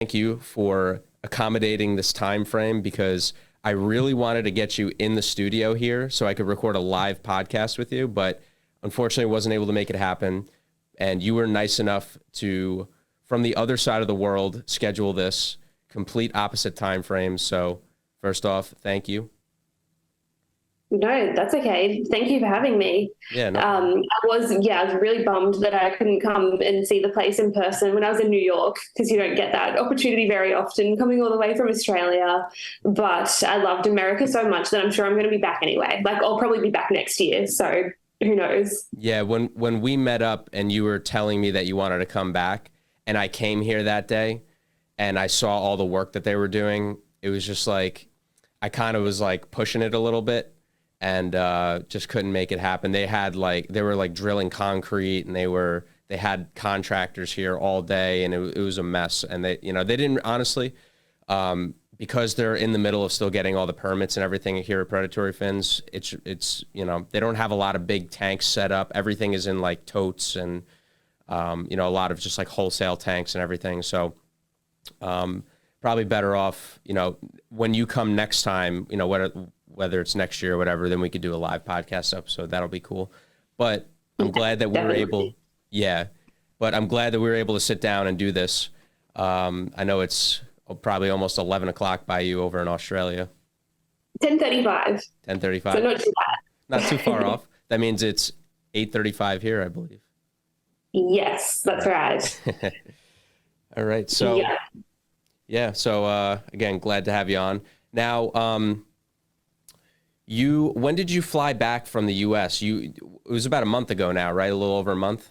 thank you for accommodating this time frame because I really wanted to get you in the studio here so I could record a live podcast with you, but unfortunately wasn't able to make it happen. And you were nice enough to, from the other side of the world, schedule this complete opposite time frame. So first off, thank you. No, that's okay. Thank you for having me. Yeah, no. I was really bummed that I couldn't come and see the place in person when I was in New York because you don't get that opportunity very often coming all the way from Australia. But I loved America so much that I'm sure I'm going to be back anyway. Like I'll probably be back next year. So who knows? Yeah, when we met up and you were telling me that you wanted to come back and I came here that day and I saw all the work that they were doing, it was just like, I kind of was like pushing it a little bit. And just couldn't make it happen. They were drilling concrete, and they had contractors here all day, and it was a mess. And they didn't honestly, because they're in the middle of still getting all the permits and everything here at Predatory Fins. It's they don't have a lot of big tanks set up. Everything is in like totes and a lot of just like wholesale tanks and everything. So probably better off when you come next time, whether it's next year or whatever, then we could do a live podcast episode. That'll be cool. But I'm glad that we were able, but I'm glad that we were able to sit down and do this. I know it's probably almost 11 o'clock by you over in Australia. 10:35. 10:35. So not too bad. Not too far off. That means it's 8:35 here, I believe. Yes, that's right. All right. So, so again, glad to have you on. Now, when did you fly back from the U.S.? It was about a month ago now, right? A little over a month?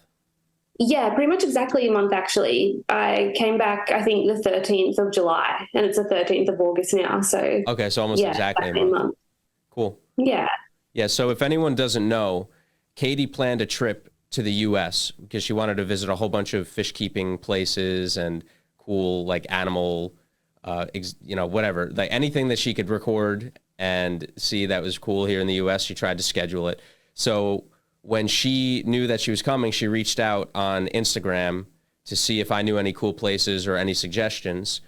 Yeah, pretty much exactly a month, actually. I came back, I think, the 13th of July, and it's the 13th of August now. So okay, so almost exactly a month. Cool. Yeah. Yeah, so if anyone doesn't know, Kaity planned a trip to the U.S. because she wanted to visit a whole bunch of fish keeping places and cool, like, animal, whatever. Like, anything that she could record and see that was cool here in the U.S., she tried to schedule it. So when she knew that she was coming, she reached out on Instagram to see if I knew any cool places or any suggestions.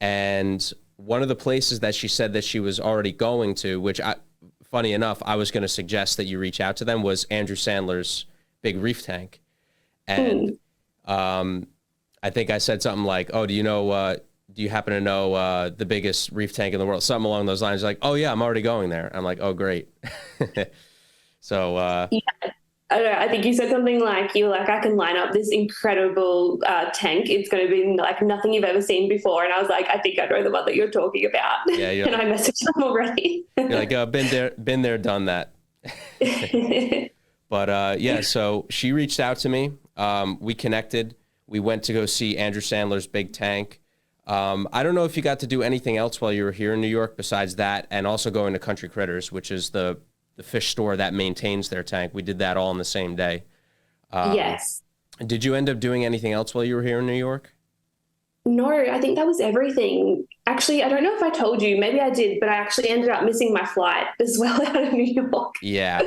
And one of the places that she said that she was already going to, which, funny enough, I was going to suggest that you reach out to them, was Andrew Sandler's big reef tank. And I think I said something like, oh, do you happen to know the biggest reef tank in the world? Something along those lines. Like, oh yeah, I'm already going there. I'm like, oh great. So yeah, I don't know. I think you said something like, you were like, I can line up this incredible tank. It's going to be like nothing you've ever seen before. And I was like, I think I know the one that you're talking about. Yeah, and I messaged them already. You're like, been there, done that. But so she reached out to me. We connected. We went to go see Andrew Sandler's big tank. I don't know if you got to do anything else while you were here in New York besides that, and also going to Country Critters, which is the fish store that maintains their tank. We did that all in the same day. Yes. Did you end up doing anything else while you were here in New York? No, I think that was everything. Actually, I don't know if I told you, maybe I did, but I actually ended up missing my flight as well out of New York. Yeah.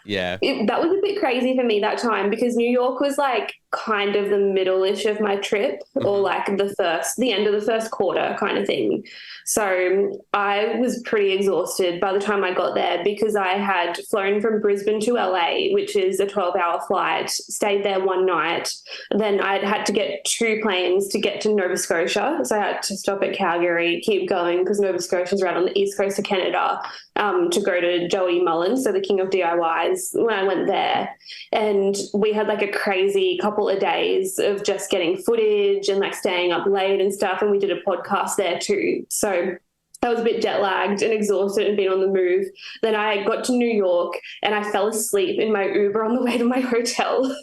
That was a bit crazy for me that time because New York was like kind of the middle-ish of my trip or like the end of the first quarter kind of thing. So I was pretty exhausted by the time I got there because I had flown from Brisbane to LA, which is a 12-hour flight, stayed there one night. Then I'd had to get 2 planes to get to Nova Scotia. So I had to stop at Calgary, keep going because Nova Scotia is right on the east coast of Canada, to go to Joey Mullins, so the king of DIYs, when I went there. And we had like a crazy couple of days of just getting footage and like staying up late and stuff. And we did a podcast there too. So I was a bit jet lagged and exhausted and been on the move. Then I got to New York and I fell asleep in my Uber on the way to my hotel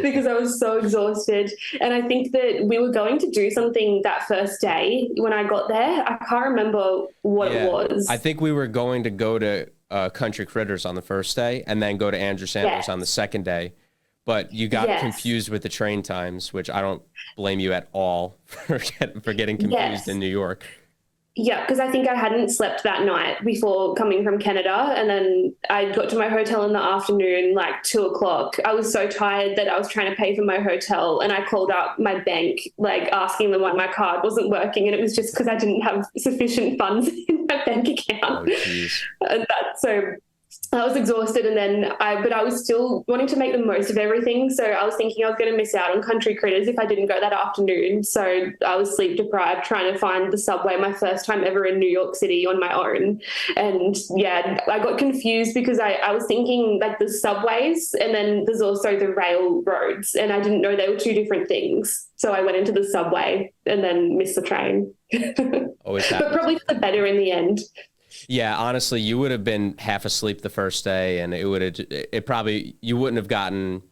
because I was so exhausted. And I think that we were going to do something that first day when I got there. I can't remember what it was. I think we were going to go to Country Critters on the first day and then go to Andrew Sandler's on the second day. But you got confused with the train times, which I don't blame you at all for getting confused in New York. Yeah, because I think I hadn't slept that night before coming from Canada. And then I got to my hotel in the afternoon, like 2 o'clock. I was so tired that I was trying to pay for my hotel. And I called up my bank, like asking them why my card wasn't working. And it was just because I didn't have sufficient funds in my bank account. Oh, jeez. And so I was exhausted, and then but I was still wanting to make the most of everything. So I was thinking I was going to miss out on Country Critters if I didn't go that afternoon. So I was sleep deprived, trying to find the subway, my first time ever in New York City on my own. And yeah, I got confused because I was thinking like the subways, and then there's also the railroads, and I didn't know they were two different things. So I went into the subway and then missed the train. Always happens. But probably for the better in the end. Yeah, honestly, you would have been half asleep the first day, and you wouldn't have gotten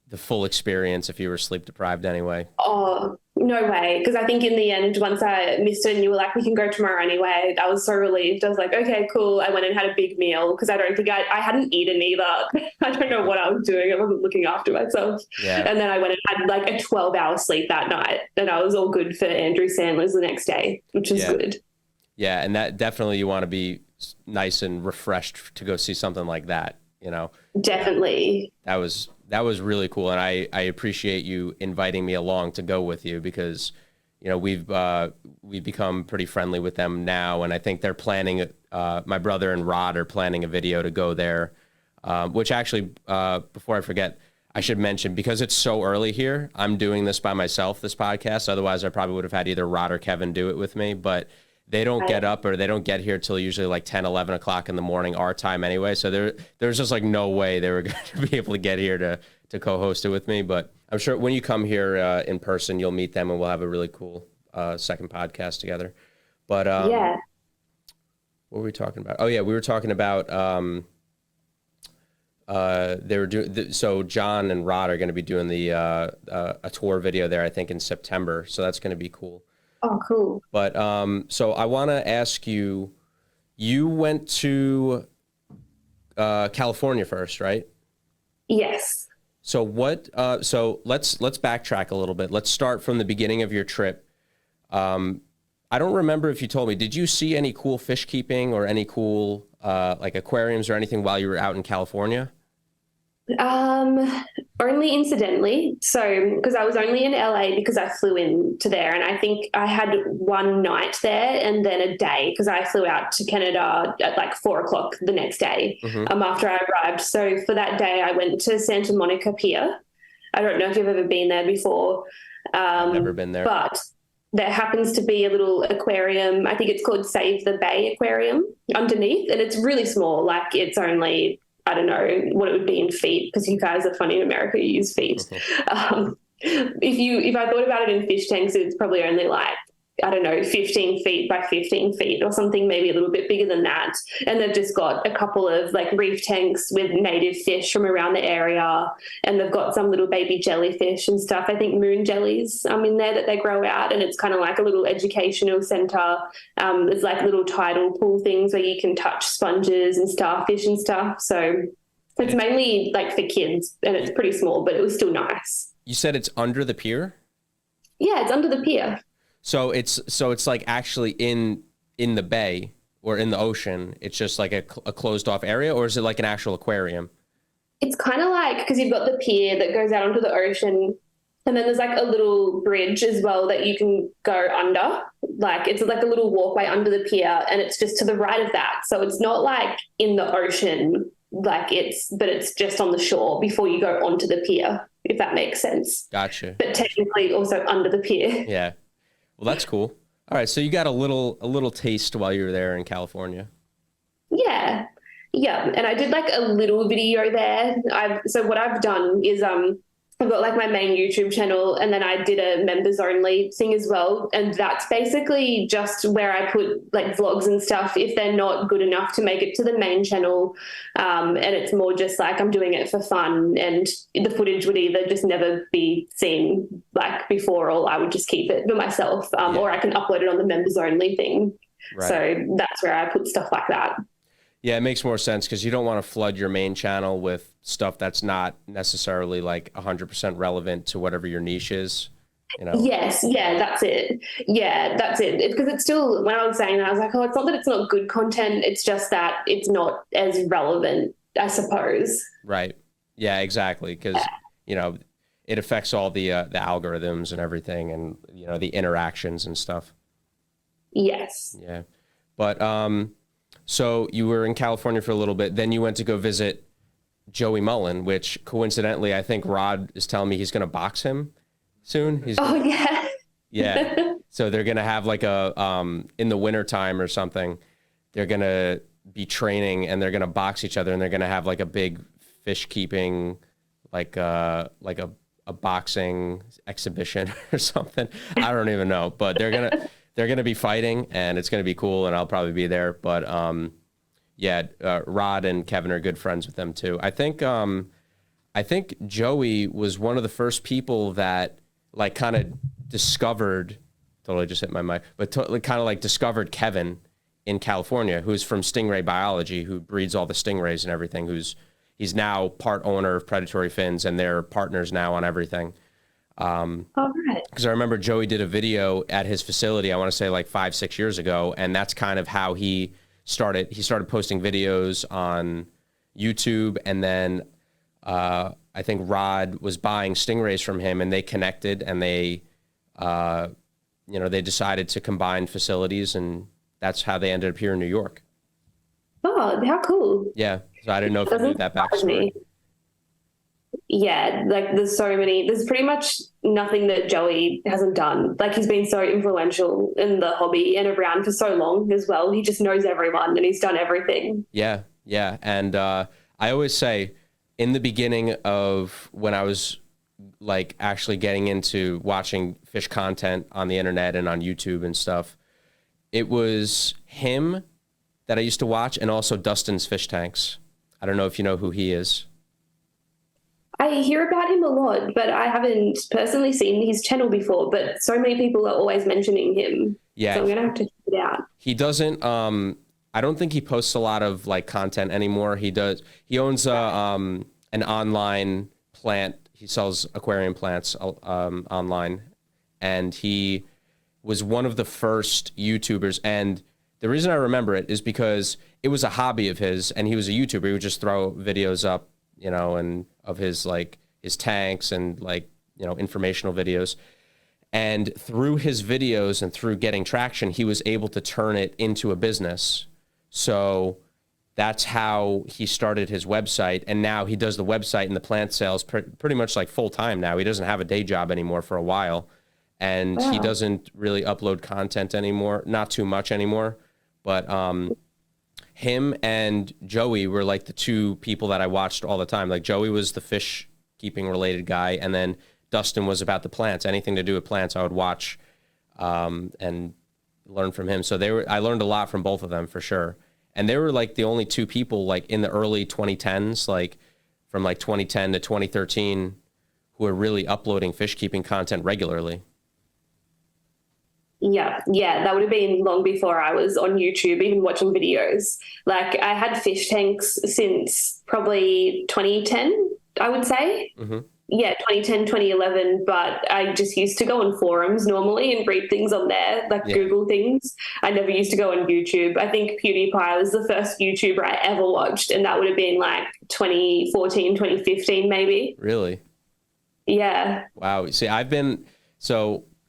the full experience if you were sleep deprived anyway. Oh, no way. Because I think in the end, once I missed it and you were like, we can go tomorrow anyway, I was so relieved. I was like, okay, cool. I went and had a big meal because I don't think I hadn't eaten either. I don't know what I was doing. I wasn't looking after myself. Yeah. And then I went and had like a 12-hour sleep that night, and I was all good for Andrew Sandler's the next day, which is good. Yeah, and that definitely you want to be nice and refreshed to go see something like that, you know. Definitely. That was really cool, and I appreciate you inviting me along to go with you because, you know, we've become pretty friendly with them now, and I think they're planning. My brother and Rod are planning a video to go there, which actually, before I forget, I should mention, because it's so early here, I'm doing this by myself, this podcast. Otherwise, I probably would have had either Rod or Kevin do it with me, but they don't get up, or they don't get here till usually like 10, 11 o'clock in the morning, our time anyway. So there's just like no way they were going to be able to get here to co-host it with me. But I'm sure when you come here in person, you'll meet them and we'll have a really cool second podcast together. But yeah. What were we talking about? Oh yeah, we were talking about they were doing so John and Rod are going to be doing the a tour video there, I think in September. So that's going to be cool. Oh, cool. But so I want to ask you, you went to California first, right? Yes. So what? So let's backtrack a little bit. Let's start from the beginning of your trip. I don't remember if you told me. Did you see any cool fish keeping or any cool like aquariums or anything while you were out in California? Only incidentally. So, because I was only in LA because I flew into there, and I think I had one night there and then a day because I flew out to Canada at like 4 o'clock the next day, after I arrived. So for that day, I went to Santa Monica Pier. I don't know if you've ever been there before. I've never been there. But there happens to be a little aquarium. I think it's called Save the Bay Aquarium underneath, and it's really small. Like it's only, I don't know what it would be in feet because you guys are funny in America, you use feet. If I thought about it in fish tanks, it's probably only like, I don't know, 15 feet by 15 feet or something, maybe a little bit bigger than that. And they've just got a couple of like reef tanks with native fish from around the area. And they've got some little baby jellyfish and stuff. I think moon jellies in there that they grow out. And it's kind of like a little educational center. There's like little tidal pool things where you can touch sponges and starfish and stuff. So it's mainly like for kids, and it's pretty small, but it was still nice. You said it's under the pier? Yeah, it's under the pier. So it's like actually in the bay or in the ocean. It's just like a closed off area, or is it like an actual aquarium? It's kind of like, because you've got the pier that goes out onto the ocean, and then there's like a little bridge as well that you can go under. Like it's like a little walkway under the pier, and it's just to the right of that. So it's not like in the ocean, but it's just on the shore before you go onto the pier, if that makes sense. Gotcha. But technically also under the pier. Yeah. Well, that's cool. All right, so you got a little taste while you were there in California. Yeah. And I did like a little video there. So what I've done is I've got like my main YouTube channel, and then I did a members only thing as well. And that's basically just where I put like vlogs and stuff if they're not good enough to make it to the main channel. And it's more just like I'm doing it for fun, and the footage would either just never be seen like before, or I would just keep it for myself, or I can upload it on the members only thing. Right. So that's where I put stuff like that. Yeah, it makes more sense because you don't want to flood your main channel with stuff that's not necessarily like 100% relevant to whatever your niche is. you know? Yes, yeah, that's it. Yeah, that's it. Because it's still, when I was saying that, I was like, oh, it's not that it's not good content, it's just that it's not as relevant, I suppose. Right. Yeah, exactly. Because, you know, it affects all the algorithms and everything, and you know the interactions and stuff. Yes. Yeah. But so you were in California for a little bit, then you went to go visit Joey Mullen, which coincidentally, I think Rod is telling me he's going to box him soon. Oh, yeah. Yeah. So they're going to have like a in the winter time or something, they're going to be training and they're going to box each other, and they're going to have like a big fish keeping like a boxing exhibition or something. I don't even know, but they're gonna be fighting, and it's gonna be cool, and I'll probably be there. But yeah, Rod and Kevin are good friends with them too. I think Joey was one of the first people that like kind of discovered. Totally just hit my mic, but kind of like discovered Kevin in California, who's from Stingray Biology, who breeds all the stingrays and everything. He's now part owner of Predatory Fins, and they're partners now on everything. All right. Because I remember Joey did a video at his facility, I want to say like 5-6 years ago, and that's kind of how he started. He started posting videos on YouTube, and then I think Rod was buying stingrays from him, and they connected, and they decided to combine facilities, and that's how they ended up here in New York. Oh, how cool. Yeah. So I didn't know if you knew that backstory. Yeah, like there's pretty much nothing that Joey hasn't done. Like he's been so influential in the hobby and around for so long as well. He just knows everyone and he's done everything. Yeah, yeah. And I always say in the beginning of when I was like actually getting into watching fish content on the internet and on YouTube and stuff, it was him that I used to watch, and also Dustin's Fish Tanks. I don't know if you know who he is. I hear about him a lot, but I haven't personally seen his channel before, but so many people are always mentioning him. Yeah. So I'm going to have to check it out. He doesn't, I don't think he posts a lot of like content anymore. He owns an online plant. He sells aquarium plants online, and he was one of the first YouTubers. And the reason I remember it is because it was a hobby of his, and he was a YouTuber. He would just throw videos up, you know, and of his like his tanks and like, you know, informational videos. And through his videos and through getting traction, he was able to turn it into a business. So that's how he started his website. And now he does the website and the plant sales pretty much like full time now. He doesn't have a day job anymore for a while. And He doesn't really upload content anymore, not too much anymore. But him and Joey were like the two people that I watched all the time. Like Joey was the fish keeping related guy, and then Dustin was about the plants. Anything to do with plants, I would watch and learn from him. So I learned a lot from both of them for sure. And they were like the only two people like in the early 2010s, like from like 2010 to 2013, who were really uploading fish keeping content regularly. Yeah, that would have been long before I was on YouTube, even watching videos. Like I had fish tanks since probably 2010, I would say. Mm-hmm. Yeah, 2010, 2011, but I just used to go on forums normally and read things on there, like Google things. I never used to go on YouTube. I think PewDiePie was the first YouTuber I ever watched, and that would have been like 2014, 2015 maybe. Really? Yeah. Wow. See,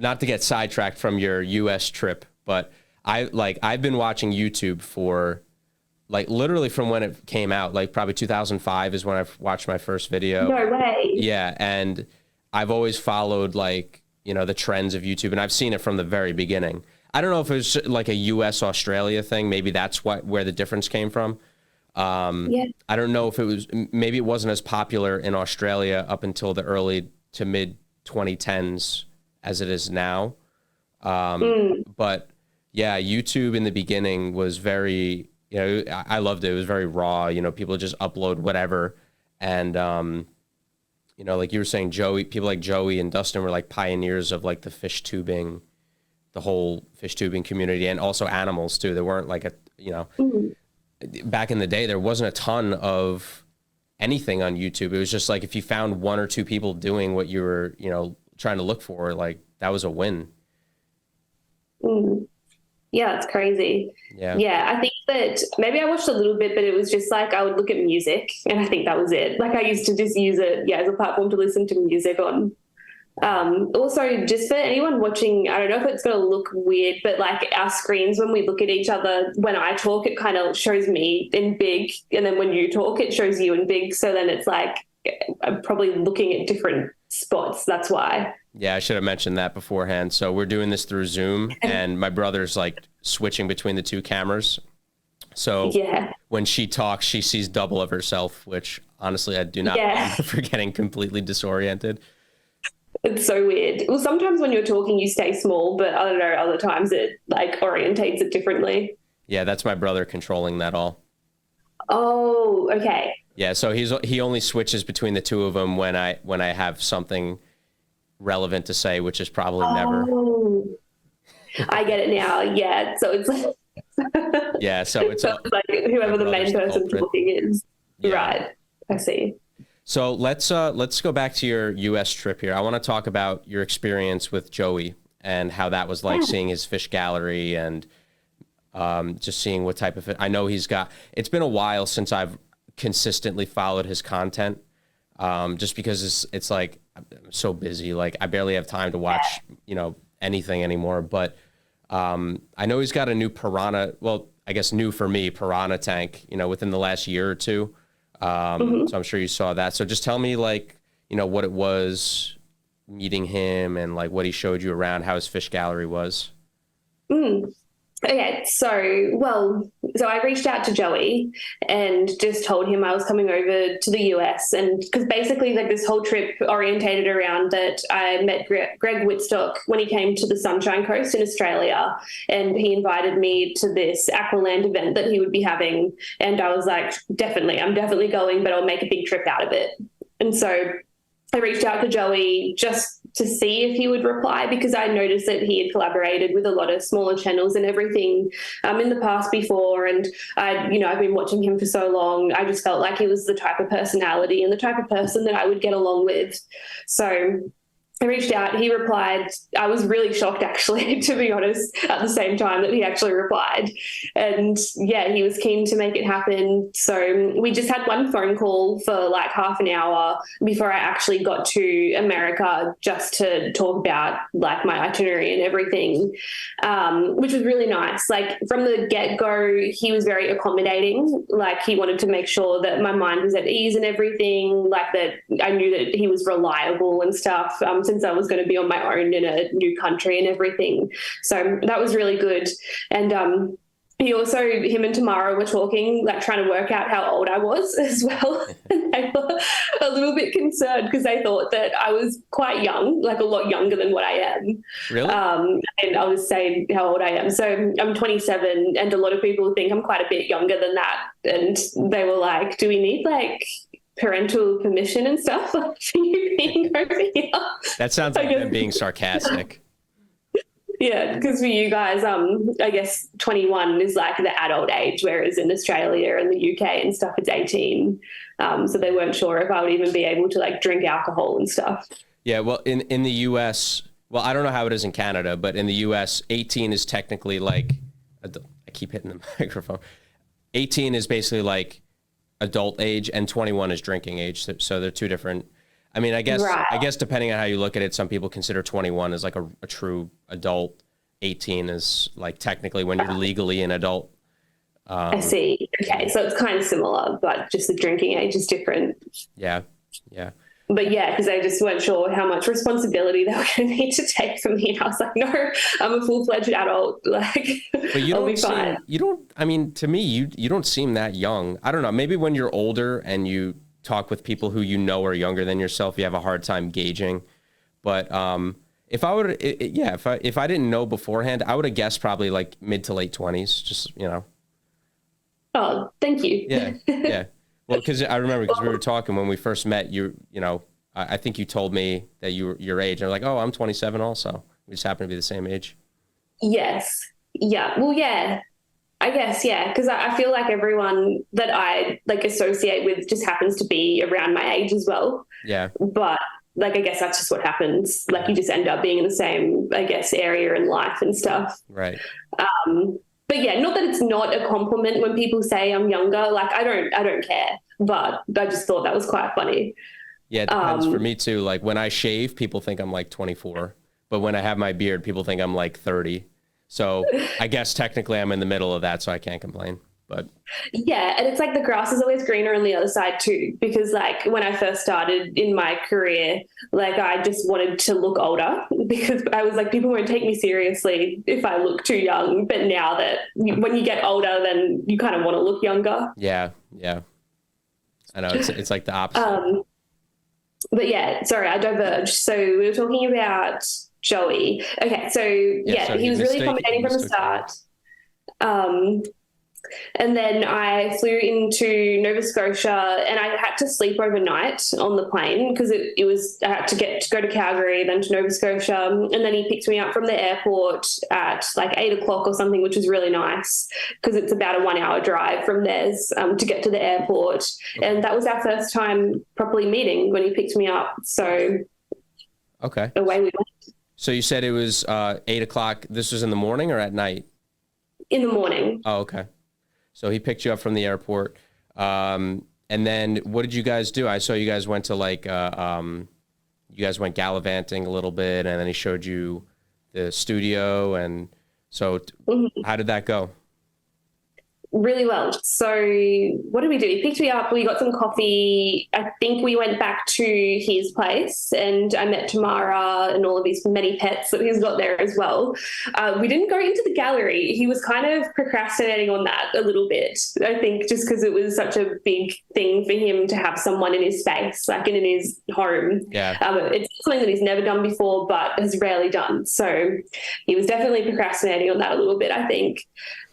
not to get sidetracked from your US trip, but I've been watching YouTube for like literally from when it came out, like probably 2005 is when I watched my first video. No way. Yeah. And I've always followed like, you know, the trends of YouTube, and I've seen it from the very beginning. I don't know if it was like a US Australia thing. Maybe that's where the difference came from. I don't know if maybe it wasn't as popular in Australia up until the early to mid 2010s as it is now. But yeah, YouTube in the beginning was very, you know, I loved it. It was very raw, you know, people just upload whatever. And, you know, like you were saying, people like Joey and Dustin were like pioneers of like the fish tubing, the whole fish tubing community, and also animals too. There weren't like back in the day, there wasn't a ton of anything on YouTube. It was just like, if you found one or two people doing what you were, you know, trying to look for, like that was a win. Mm. Yeah, it's crazy. Yeah. Yeah, I think that maybe I watched a little bit, but it was just like I would look at music and I think that was it. Like I used to just use it, yeah, as a platform to listen to music on. Also, just for anyone watching, I don't know if it's going to look weird, but like our screens, when we look at each other, when I talk, it kind of shows me in big. And then when you talk, it shows you in big. So then it's like I'm probably looking at different spots. That's why. Yeah, I should have mentioned that beforehand. So we're doing this through Zoom, and my brother's like switching between the two cameras. So yeah, when she talks, she sees double of herself, which honestly I do not blame her for getting completely disoriented. It's so weird. Well, sometimes when you're talking, you stay small, but I don't know, other times it like orientates it differently. Yeah, that's my brother controlling that all. Oh, okay. Yeah, so he only switches between the two of them when I have something relevant to say, which is probably never. I get it now. Yeah, so it's like yeah, so it's like whoever the main person talking is. Yeah. Right. I see. So let's go back to your U.S. trip here. I want to talk about your experience with Joey and how that was like seeing his fish gallery and just seeing what type of fish. I know he's got. It's been a while since I've consistently followed his content, just because it's like I'm so busy. Like I barely have time to watch anything anymore. But I know he's got a new piranha. Well, I guess new for me, piranha tank. Within the last year or two. So I'm sure you saw that. So just tell me like, what it was meeting him and like what he showed you around, how his fish gallery was. Okay, so I reached out to Joey and just told him I was coming over to the US, and because basically like this whole trip orientated around that I met Greg Whitstock when he came to the Sunshine Coast in Australia, and he invited me to this Aqualand event that he would be having, and I was like, I'm definitely going, but I'll make a big trip out of it. And so I reached out to Joey just to see if he would reply, because I noticed that he had collaborated with a lot of smaller channels and everything in the past before. And I've been watching him for so long. I just felt like he was the type of personality and the type of person that I would get along with. So I reached out, he replied. I was really shocked, actually, to be honest, at the same time that he actually replied. And yeah, he was keen to make it happen. So we just had one phone call for like half an hour before I actually got to America, just to talk about like my itinerary and everything, which was really nice. Like from the get-go, he was very accommodating. Like he wanted to make sure that my mind was at ease and everything, like that I knew that he was reliable and stuff. Since I was going to be on my own in a new country and everything. So that was really good. And him and Tamara were talking, like trying to work out how old I was as well. And they were a little bit concerned because they thought that I was quite young, like a lot younger than what I am. Really? And I was saying how old I am. So I'm 27, and a lot of people think I'm quite a bit younger than that. And they were like, do we need like parental permission and stuff for you being over here? That sounds like them being sarcastic. Yeah, because for you guys, I guess 21 is like the adult age, whereas in Australia and the UK and stuff, it's 18. So they weren't sure if I would even be able to like drink alcohol and stuff. Yeah, well, in the US, well, I don't know how it is in Canada, but in the US, 18 is technically like, I keep hitting the microphone. 18 is basically like adult age, and 21 is drinking age. So they're two different. I mean, I guess depending on how you look at it, some people consider 21 as like a true adult. 18 is like technically when you're legally an adult. I see. Okay, so it's kind of similar, but just the drinking age is different. Yeah. But yeah, because they just weren't sure how much responsibility they were going to need to take from me. And I was like, no, I'm a full-fledged adult. Like, but you don't seem, I mean, to me, you don't seem that young. I don't know. Maybe when you're older and you talk with people who are younger than yourself, you have a hard time gauging. But if I didn't know beforehand, I would have guessed probably like mid to late 20s. Just Oh, thank you. Yeah. Well, because I remember we were talking when we first met. I think you told me that you were your age. I'm like, oh, I'm 27 also. We just happen to be the same age. Yes. Yeah. Well, yeah. I guess, yeah, because I feel like everyone that I like associate with just happens to be around my age as well. Yeah. But like, I guess that's just what happens. Like, you just end up being in the same, I guess, area in life and stuff. Right. But yeah, not that it's not a compliment when people say I'm younger. Like, I don't care, but I just thought that was quite funny. Yeah, it depends for me too. Like when I shave, people think I'm like 24, but when I have my beard, people think I'm like 30. So I guess technically I'm in the middle of that, so I can't complain. But yeah, and it's like the grass is always greener on the other side too, because like when I first started in my career, like I just wanted to look older because I was like, people won't take me seriously if I look too young. But now that when you get older, then you kind of want to look younger. Yeah, yeah. I know it's like the opposite. But yeah, sorry, I diverged. So we were talking about Joey. Okay, so so he was really accommodating from the start. And then I flew into Nova Scotia and I had to sleep overnight on the plane because I had to go to Calgary, then to Nova Scotia. And then he picked me up from the airport at like 8 o'clock or something, which was really nice because it's about a 1 hour drive from theirs to get to the airport. And that was our first time properly meeting when he picked me up. So away we went. So you said it was 8 o'clock. This was in the morning or at night? In the morning. Oh, okay. So he picked you up from the airport. And then what did you guys do? I saw you guys went to like, you guys went gallivanting a little bit and then he showed you the studio. And so how did that go? Really well. So what did we do? He picked me up. We got some coffee. I think we went back to his place and I met Tamara and all of his many pets that he's got there as well. We didn't go into the gallery. He was kind of procrastinating on that a little bit, I think, just because it was such a big thing for him to have someone in his space, like in his home. Yeah. It's something that he's never done before, but has rarely done. So he was definitely procrastinating on that a little bit, I think.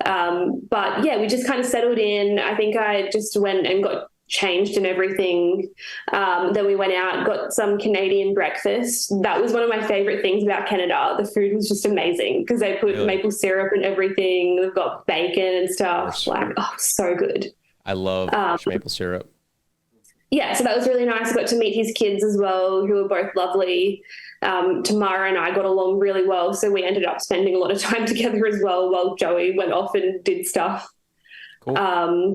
But yeah, we just kind of settled in. I think I just went and got changed and everything. Then we went out, got some Canadian breakfast. That was one of my favorite things about Canada. The food was just amazing because they put maple syrup and everything. They've got bacon and stuff. Like, oh, so good. I love maple syrup. Yeah, so that was really nice. I got to meet his kids as well, who were both lovely. Tamara and I got along really well, so we ended up spending a lot of time together as well while Joey went off and did stuff. Cool.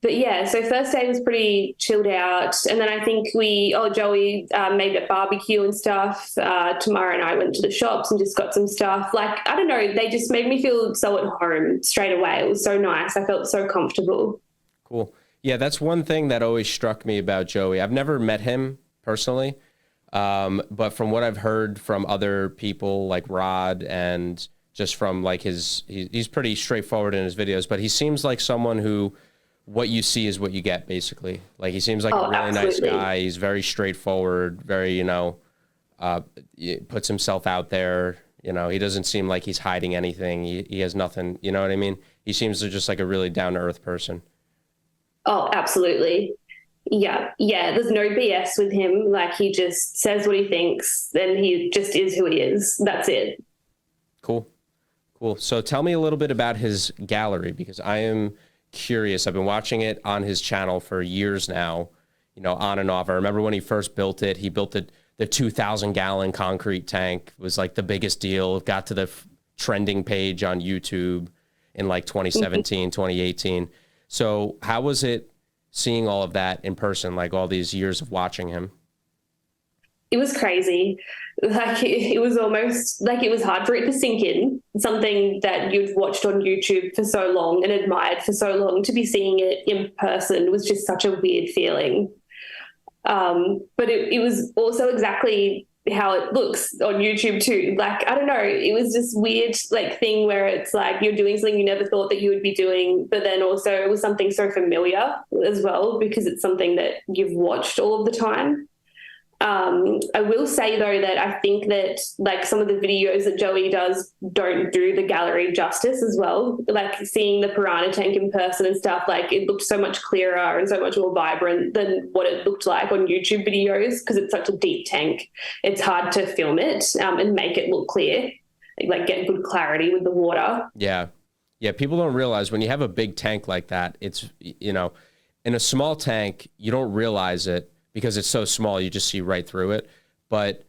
But yeah, so first day was pretty chilled out, and then I think Joey made a barbecue and stuff. Tamara and I went to the shops and just got some stuff. Like, I don't know, they just made me feel so at home straight away. It was so nice. I felt so comfortable. Cool. Yeah, that's one thing that always struck me about Joey. I've never met him personally, but from what I've heard from other people like Rod and just from like he's pretty straightforward in his videos, but he seems like someone who what you see is what you get, basically. Like he seems like a really absolutely. nice guy. He's very straightforward, very, puts himself out there. He doesn't seem like he's hiding anything. He has nothing, you know what I mean? He seems to just like a really down-to-earth person. Oh, absolutely. Yeah. There's no BS with him. Like he just says what he thinks, then he just is who he is. That's it. Cool. So tell me a little bit about his gallery because I am curious. I've been watching it on his channel for years now, on and off. I remember when he first built it, he built the 2,000 gallon concrete tank. It was like the biggest deal. It got to the trending page on YouTube in like 2017, 2018. So how was it seeing all of that in person, like all these years of watching him? It was crazy. Like it was almost like it was hard for it to sink in. Something that you'd watched on YouTube for so long and admired for so long, to be seeing it in person was just such a weird feeling. But it was also exactly how it looks on YouTube too. Like, I don't know, it was this weird like thing where it's like you're doing something you never thought that you would be doing, but then also it was something so familiar as well because it's something that you've watched all of the time. I will say though that I think that like some of the videos that Joey does don't do the gallery justice as well. Like seeing the piranha tank in person and stuff, like it looked so much clearer and so much more vibrant than what it looked like on YouTube videos because it's such a deep tank. It's hard to film it and make it look clear, like get good clarity with the water. Yeah. People don't realize when you have a big tank like that, it's, in a small tank, you don't realize it. Because it's so small, you just see right through it. But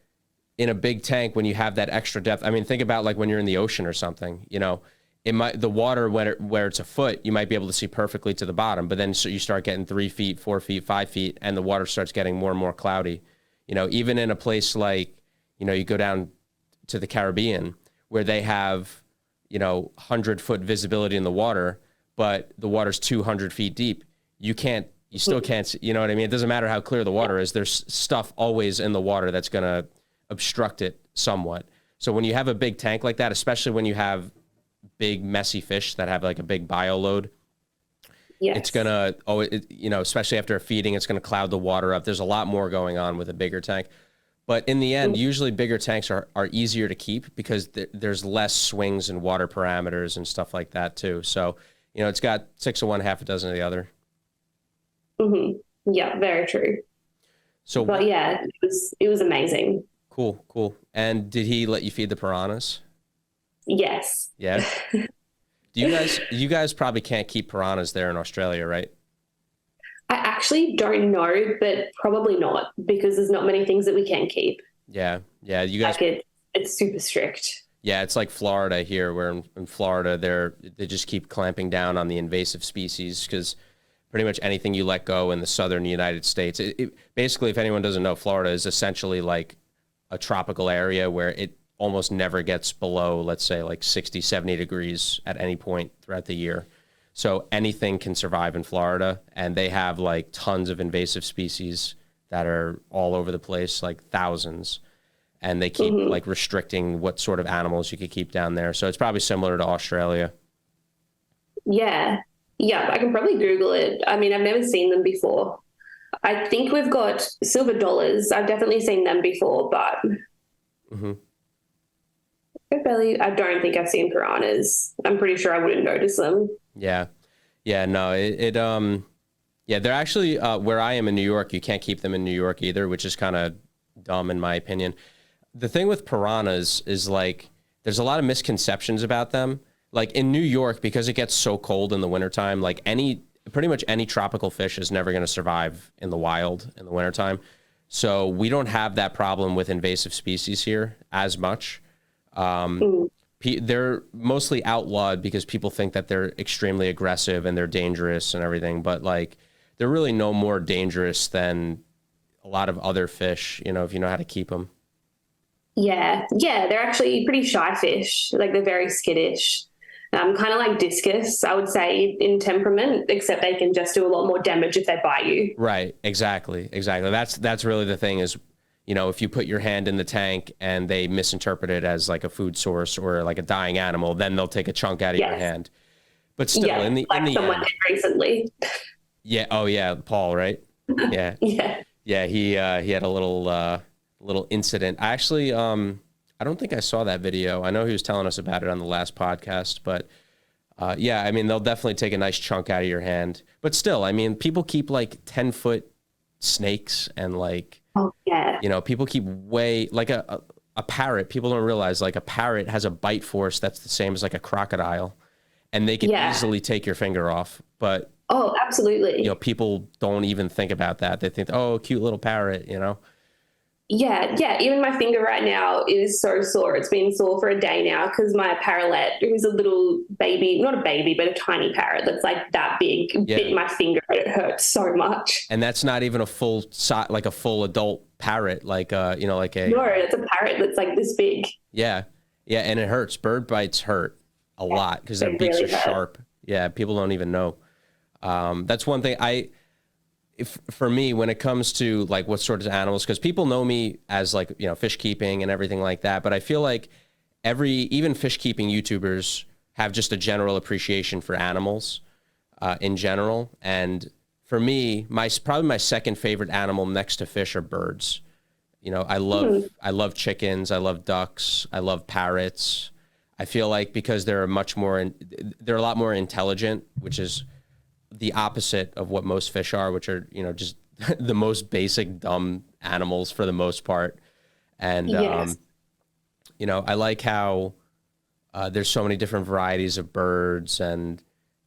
in a big tank, when you have that extra depth, I mean, think about like when you're in the ocean or something, you know, the water where it's a foot, you might be able to see perfectly to the bottom, but then so you start getting 3 feet, 4 feet, 5 feet, and the water starts getting more and more cloudy. You know, even in a place like, you know, you go down to the Caribbean where they have, you know, 100-foot visibility in the water, but the water's 200 feet deep. You still can't see, you know what I mean? It doesn't matter how clear the water is. There's stuff always in the water that's going to obstruct it somewhat. So when you have a big tank like that, especially when you have big messy fish that have like a big bio load, it's going to, you know, especially after feeding, it's going to cloud the water up. There's a lot more going on with a bigger tank. But in the end, usually bigger tanks are easier to keep because there's less swings in water parameters and stuff like that too. So, you know, it's got 6 of one, half a dozen of the other. Mm-hmm. Yeah, very true. So, but yeah, it was amazing. Cool. And did he let you feed the piranhas? Yes. Yeah. You guys probably can't keep piranhas there in Australia, right? I actually don't know, but probably not because there's not many things that we can keep. Yeah. You guys. Like it's super strict. Yeah, it's like Florida here, where in Florida they just keep clamping down on the invasive species because pretty much anything you let go in the southern United States. Basically, if anyone doesn't know, Florida is essentially like a tropical area where it almost never gets below, let's say, like 60, 70 degrees at any point throughout the year. So anything can survive in Florida, and they have like tons of invasive species that are all over the place, like thousands. And they keep like restricting what sort of animals you could keep down there. So it's probably similar to Australia. Yeah, I can probably Google it. I mean, I've never seen them before. I think we've got silver dollars. I've definitely seen them before, but I don't think I've seen piranhas. I'm pretty sure I wouldn't notice them. Yeah, no, they're actually, where I am in New York, you can't keep them in New York either, which is kind of dumb in my opinion. The thing with piranhas is like, there's a lot of misconceptions about them. Like in New York, because it gets so cold in the wintertime, like pretty much any tropical fish is never going to survive in the wild in the wintertime. So we don't have that problem with invasive species here as much. They're mostly outlawed because people think that they're extremely aggressive and they're dangerous and everything, but like they're really no more dangerous than a lot of other fish, you know, if you know how to keep them. Yeah, they're actually pretty shy fish. Like they're very skittish. Kind of like discus, I would say, in temperament, except they can just do a lot more damage if they bite you. Right, exactly. That's really the thing is, you know, if you put your hand in the tank and they misinterpret it as like a food source or like a dying animal, then they'll take a chunk out of your hand. But still, in the someone end, did recently. Yeah. Oh yeah, Paul, right? Yeah. Yeah. He had a little incident. I actually, I don't think I saw that video. I know he was telling us about it on the last podcast, but yeah, I mean, they'll definitely take a nice chunk out of your hand. But still, I mean, people keep like 10-foot snakes and like, you know, people keep like a parrot. People don't realize like a parrot has a bite force that's the same as like a crocodile, and they can easily take your finger off. But oh, absolutely. You know, people don't even think about that. They think, oh, cute little parrot, you know. Yeah. Even my finger right now is so sore. It's been sore for a day now because my parrotlet, who's a little baby, not a baby, but a tiny parrot that's like that big, bit my finger and it hurts so much. And that's not even a full adult parrot, like you know, like no, it's a parrot that's like this big. Yeah, and it hurts. Bird bites hurt a lot because their beaks really are sharp. Yeah, people don't even know. That's one thing for me, when it comes to like what sorts of animals, because people know me as like, you know, fish keeping and everything like that. But I feel like even fish keeping YouTubers have just a general appreciation for animals in general. And for me, probably my second favorite animal next to fish are birds. You know, I love chickens. I love ducks. I love parrots. I feel like because they're a lot more intelligent, which is the opposite of what most fish are, which are, you know, just the most basic dumb animals for the most part. And, you know, I like how there's so many different varieties of birds and,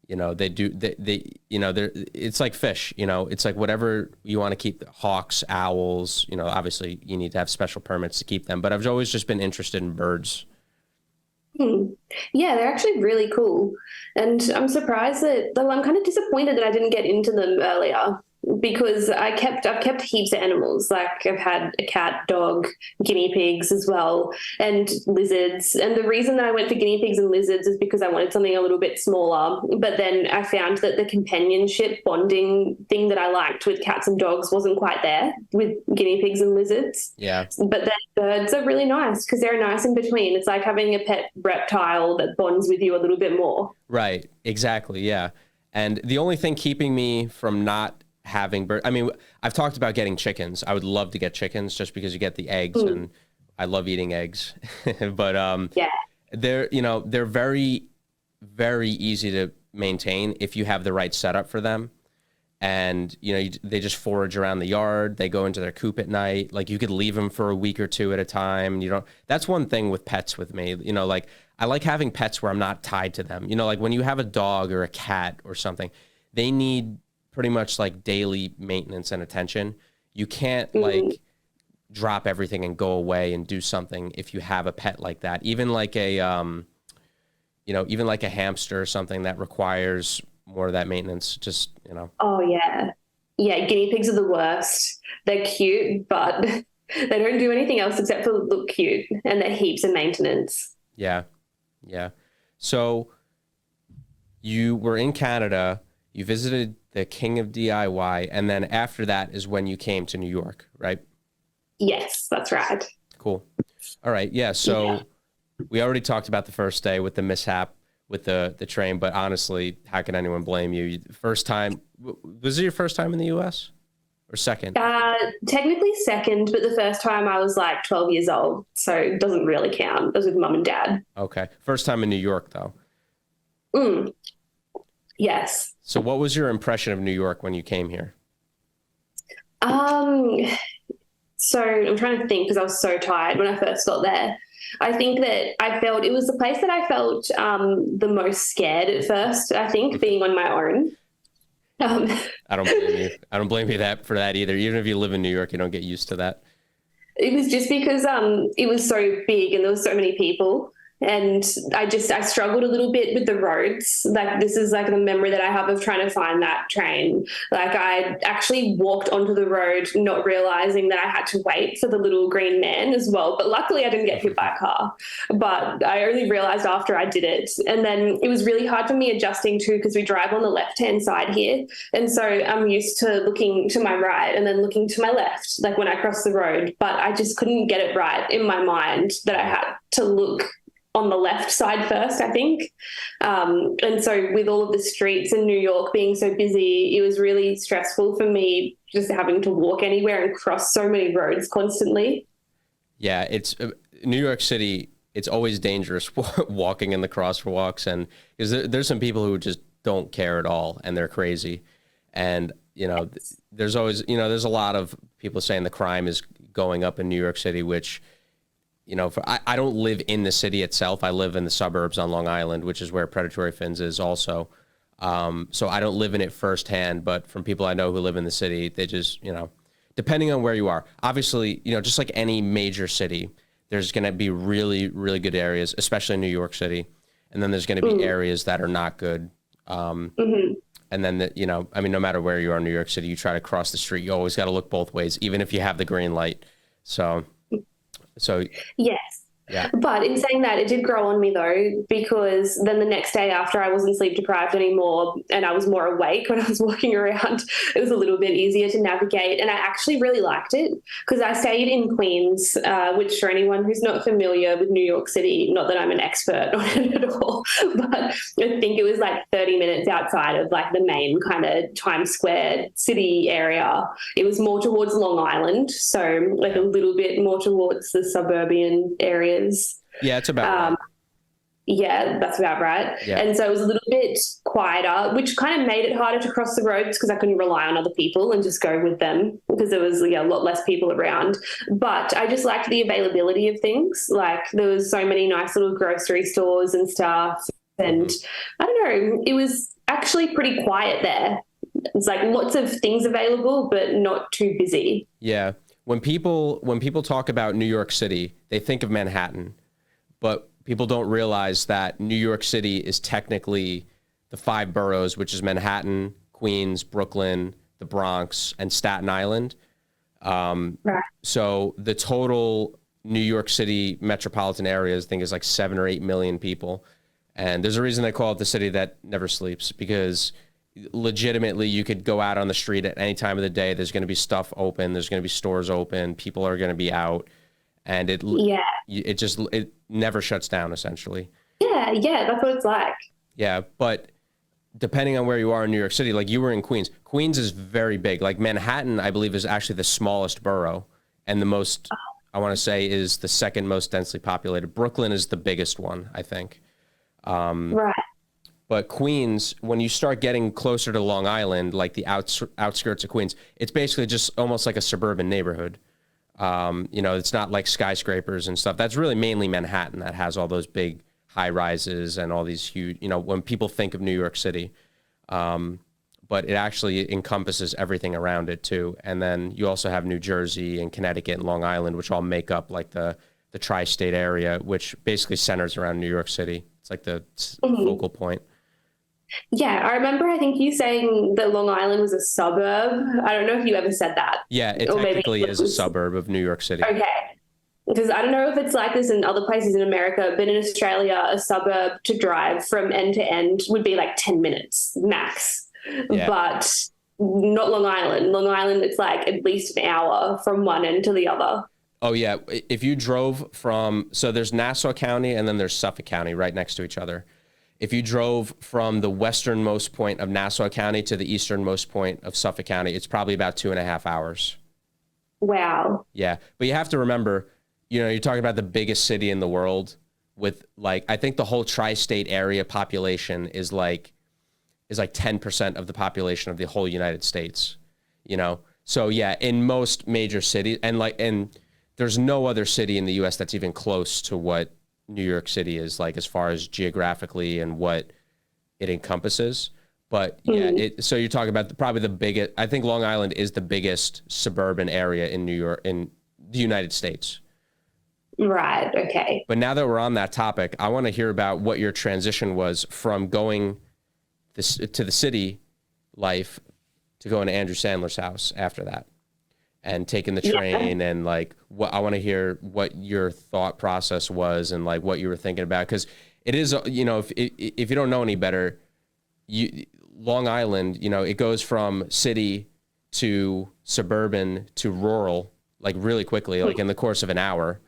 They do, it's like fish, it's like whatever you want to keep, hawks, owls, obviously you need to have special permits to keep them, but I've always just been interested in birds. Yeah, they're actually really cool. And I'm surprised though I'm kind of disappointed that I didn't get into them earlier because I've kept heaps of animals. Like I've had a cat, dog, guinea pigs as well, and lizards. And the reason that I went for guinea pigs and lizards is because I wanted something a little bit smaller. But then I found that the companionship bonding thing that I liked with cats and dogs wasn't quite there with guinea pigs and lizards. Yeah. But then birds are really nice because they're nice in between. It's like having a pet reptile that bonds with you a little bit more. Right. Exactly. Yeah. And the only thing keeping me from not having birds, I mean, I've talked about getting chickens. I would love to get chickens just because you get the eggs and I love eating eggs. But yeah, they're very, very easy to maintain if you have the right setup for them. And, they just forage around the yard. They go into their coop at night. Like you could leave them for a week or two at a time. That's one thing with pets with me, like I like having pets where I'm not tied to them. Like when you have a dog or a cat or something, they need pretty much like daily maintenance and attention. You can't like drop everything and go away and do something if you have a pet like that. Even like a, even like a hamster or something that requires more of that maintenance, Oh, yeah. Yeah, guinea pigs are the worst. They're cute, but they don't do anything else except for look cute, and they're heaps of maintenance. Yeah. Yeah. So you were in Canada, you visited the King of DIY, and then after that is when you came to New York, right? Yes, that's right. Cool. All right. Yeah. So we already talked about the first day with the mishap with the train, but honestly, how can anyone blame you? First time, was it your first time in the US or second? Technically second, but the first time I was like 12 years old, so it doesn't really count. It was with mum and dad. Okay. First time in New York though. Yes. So what was your impression of New York when you came here? So I'm trying to think because I was so tired when I first got there. I think that it was the place that I felt the most scared at first, I think, being on my own. I don't blame you. I don't blame you for that either. Even if you live in New York, you don't get used to that. It was just because it was so big and there were so many people. And I struggled a little bit with the roads. Like this is like the memory that I have of trying to find that train. Like I actually walked onto the road, not realizing that I had to wait for the little green man as well. But luckily I didn't get hit by a car, but I only realized after I did it. And then it was really hard for me adjusting too, because we drive on the left-hand side here. And so I'm used to looking to my right and then looking to my left, like when I cross the road, but I just couldn't get it right in my mind that I had to look on the left side first, I think. And so with all of the streets in New York being so busy, it was really stressful for me just having to walk anywhere and cross so many roads constantly. Yeah, it's New York City. It's always dangerous walking in the crosswalks, and because there's some people who just don't care at all and they're crazy. And, there's always, there's a lot of people saying the crime is going up in New York City, which, I don't live in the city itself. I live in the suburbs on Long Island, which is where Predatory Fins is also. So I don't live in it firsthand, but from people I know who live in the city, they just, depending on where you are, obviously, just like any major city, there's going to be really, really good areas, especially in New York City. And then there's going to be areas that are not good. And then, no matter where you are in New York City, you try to cross the street, you always got to look both ways, even if you have the green light. So yes. Yeah. But in saying that, it did grow on me though, because then the next day after I wasn't sleep deprived anymore and I was more awake when I was walking around, it was a little bit easier to navigate. And I actually really liked it because I stayed in Queens, which for anyone who's not familiar with New York City, not that I'm an expert on it at all, but I think it was like 30 minutes outside of like the main kind of Times Square city area. It was more towards Long Island, so like a little bit more towards the suburban area. Yeah, it's about right. Yeah, that's about right. Yeah. And so it was a little bit quieter, which kind of made it harder to cross the roads because I couldn't rely on other people and just go with them because there was a lot less people around. But I just liked the availability of things. Like there was so many nice little grocery stores and stuff. And I don't know, it was actually pretty quiet there. It's like lots of things available, but not too busy. Yeah. When people talk about New York City, they think of Manhattan, but people don't realize that New York City is technically the 5 boroughs, which is Manhattan, Queens, Brooklyn, the Bronx, and Staten Island. Right. So the total New York City metropolitan area, I think, is like 7 or 8 million people. And there's a reason they call it the city that never sleeps, because legitimately you could go out on the street at any time of the day. There's going to be stuff open. There's going to be stores open. People are going to be out, and it never shuts down, essentially. Yeah, that's what it's like. Yeah, but depending on where you are in New York City, like you were in Queens. Queens is very big. Like Manhattan, I believe, is actually the smallest borough, and the most, I want to say, is the second most densely populated. Brooklyn is the biggest one, I think. Right. But Queens, when you start getting closer to Long Island, like the outskirts of Queens, it's basically just almost like a suburban neighborhood. It's not like skyscrapers and stuff. That's really mainly Manhattan that has all those big high rises and all these huge, when people think of New York City. But it actually encompasses everything around it too. And then you also have New Jersey and Connecticut and Long Island, which all make up like the tri-state area, which basically centers around New York City. It's like the focal point. Yeah, I remember, I think you saying that Long Island was a suburb. I don't know if you ever said that. Yeah, it technically is a suburb of New York City. Okay. Because I don't know if it's like this in other places in America, but in Australia, a suburb to drive from end to end would be like 10 minutes max. Yeah. But not Long Island. Long Island, it's like at least an hour from one end to the other. Oh, yeah. If you drove so there's Nassau County and then there's Suffolk County right next to each other. If you drove from the westernmost point of Nassau County to the easternmost point of Suffolk County, it's probably about 2.5 hours. Wow. Yeah. But you have to remember, you're talking about the biggest city in the world with I think the whole tri-state area population is like 10% of the population of the whole United States, So yeah, in most major cities and there's no other city in the US that's even close to what New York City is like as far as geographically and what it encompasses. But yeah, so you're talking about probably the biggest, I think Long Island is the biggest suburban area in New York, in the United States. Right. Okay. But now that we're on that topic, I want to hear about what your transition was from going to the city life to going to Andrew Sandler's house after that. And taking the train and what I want to hear what your thought process was and what you were thinking about, because it is if you don't know any better, Long Island it goes from city to suburban to rural really quickly, in the course of an hour,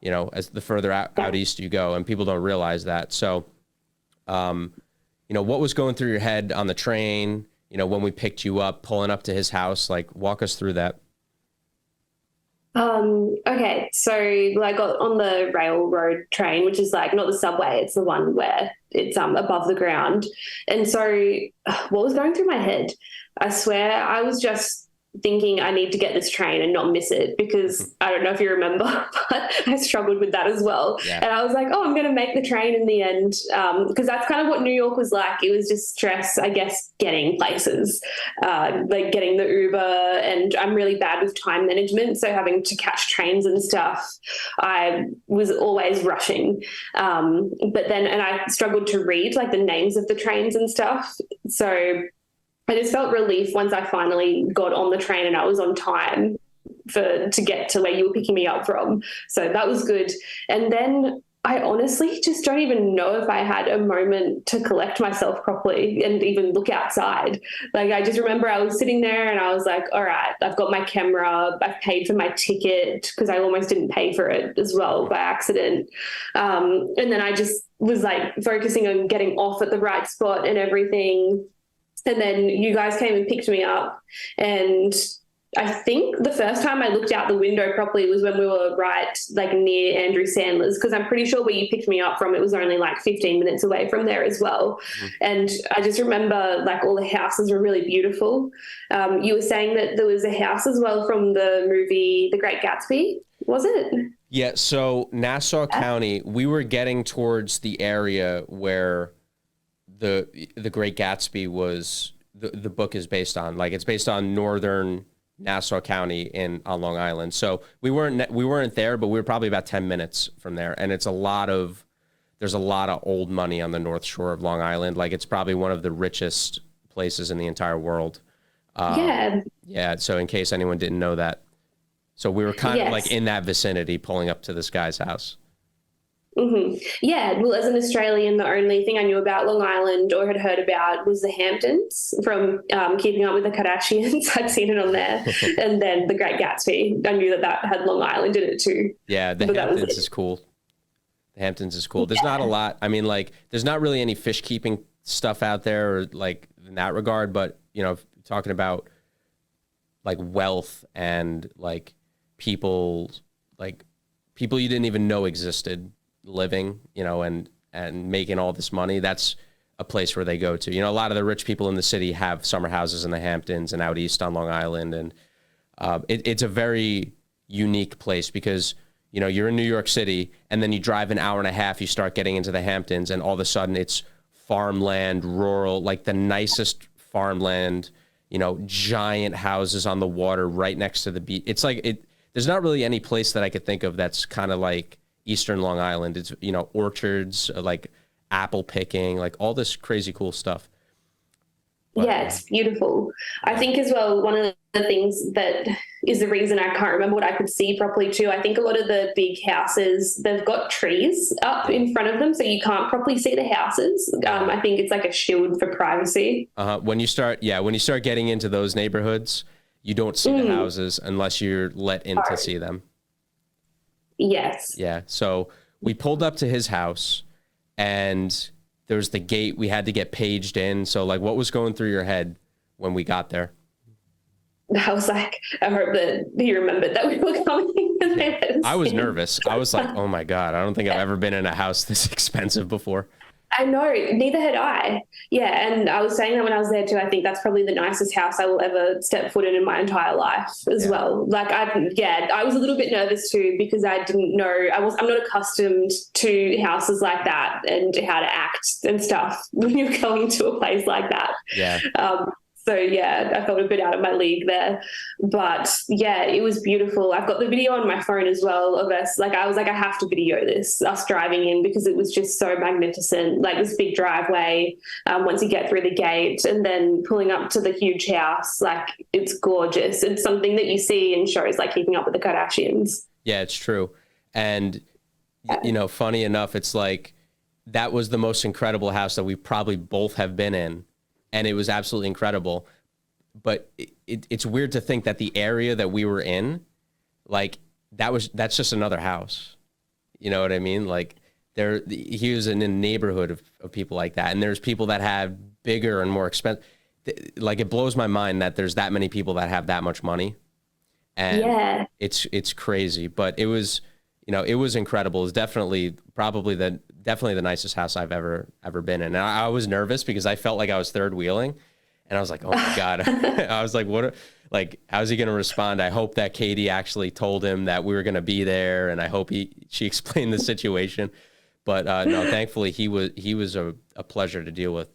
as the further out east you go, and people don't realize that. So what was going through your head on the train, when we picked you up, pulling up to his house, walk us through that. Okay, so I got on the railroad train, which is not the subway, it's the one where it's above the ground. And so what was going through my head? I swear I was just thinking I need to get this train and not miss it, because I don't know if you remember, but I struggled with that as well. Yeah. And I was like, I'm going to make the train in the end, because that's kind of what New York was like. It was just stress, I guess, getting places, getting the Uber, and I'm really bad with time management, so having to catch trains and stuff, I was always rushing. But then I struggled to read the names of the trains and stuff. So I just felt relief once I finally got on the train and I was on time to get to where you were picking me up from. So that was good. And then I honestly just don't even know if I had a moment to collect myself properly and even look outside. I just remember I was sitting there and I was like, all right, I've got my camera, I've paid for my ticket, because I almost didn't pay for it as well by accident. And then I just was focusing on getting off at the right spot and everything. And then you guys came and picked me up, and I think the first time I looked out the window properly was when we were right near Andrew Sandler's, because I'm pretty sure where you picked me up from, it was only 15 minutes away from there as well. Mm-hmm. And I just remember all the houses were really beautiful. You were saying that there was a house as well from the movie The Great Gatsby, was it? Yeah, so Nassau County, we were getting towards the area where the Great Gatsby was the book is based on. Like it's based on northern Nassau County on Long Island. So we weren't there, but we were probably about 10 minutes from there. And there's a lot of old money on the North Shore of Long Island. Like it's probably one of the richest places in the entire world. Yeah. So in case anyone didn't know that. So we were kind of like in that vicinity pulling up to this guy's house. Mm-hmm. Yeah, well, as an Australian, the only thing I knew about Long Island or had heard about was the Hamptons from Keeping Up with the Kardashians. I'd seen it on there. And then the Great Gatsby. I knew that had Long Island in it too. Yeah, the Hamptons is cool. The Hamptons is cool. There's not a lot. I mean, like, there's not really any fish keeping stuff out there or like in that regard. But, you know, talking about like wealth and like people you didn't even know existed living, you know, and making all this money, that's a place where they go to. You know, a lot of the rich people in the city have summer houses in the Hamptons and out east on Long Island. And it's a very unique place because, you know, you're in New York City and then you drive an hour and a half, you start getting into the Hamptons and all of a sudden it's farmland, rural, like the nicest farmland, you know, giant houses on the water right next to the beach. It's like there's not really any place that I could think of that's kind of like Eastern Long Island. It's, you know, orchards, like apple picking, like all this crazy cool stuff. But, yeah, it's beautiful. I think as well, one of the things that is the reason I can't remember what I could see properly too, I think a lot of the big houses, they've got trees up in front of them, so you can't properly see the houses. I think it's like a shield for privacy. When you start getting into those neighborhoods, you don't see the houses unless you're let in to see them. Yes. Yeah. So we pulled up to his house and there's the gate. We had to get paged in. So like, what was going through your head when we got there? I was like, I hope that he remembered that we were coming. I was nervous. I was like, oh my God, I don't think I've ever been in a house this expensive before. I know, neither had I. Yeah, and I was saying that when I was there too. I think that's probably the nicest house I will ever step foot in my entire life as well. Like, I was a little bit nervous too because I didn't know. I'm not accustomed to houses like that and how to act and stuff when you're going to a place like that. Yeah. So, yeah, I felt a bit out of my league there. But, yeah, it was beautiful. I've got the video on my phone as well of us. Like, I was like, I have to video this, us driving in, because it was just so magnificent. Like, this big driveway, once you get through the gate, and then pulling up to the huge house. Like, it's gorgeous. It's something that you see in shows like Keeping Up with the Kardashians. Yeah, it's true. And, you know, funny enough, it's like that was the most incredible house that we probably both have been in. And it was absolutely incredible. But it's weird to think that the area that we were in, like that's just another house. You know what I mean? Like he was in a neighborhood of people like that. And there's people that have bigger and more expensive. Like it blows my mind that there's that many people that have that much money. And it's crazy. But it was, you know, it was incredible. It was definitely the nicest house I've ever been in. And I was nervous because I felt like I was third wheeling and I was like, oh my God. I was like, how's he going to respond? I hope that Kaity actually told him that we were going to be there. And I hope she explained the situation, but no, thankfully he was a pleasure to deal with.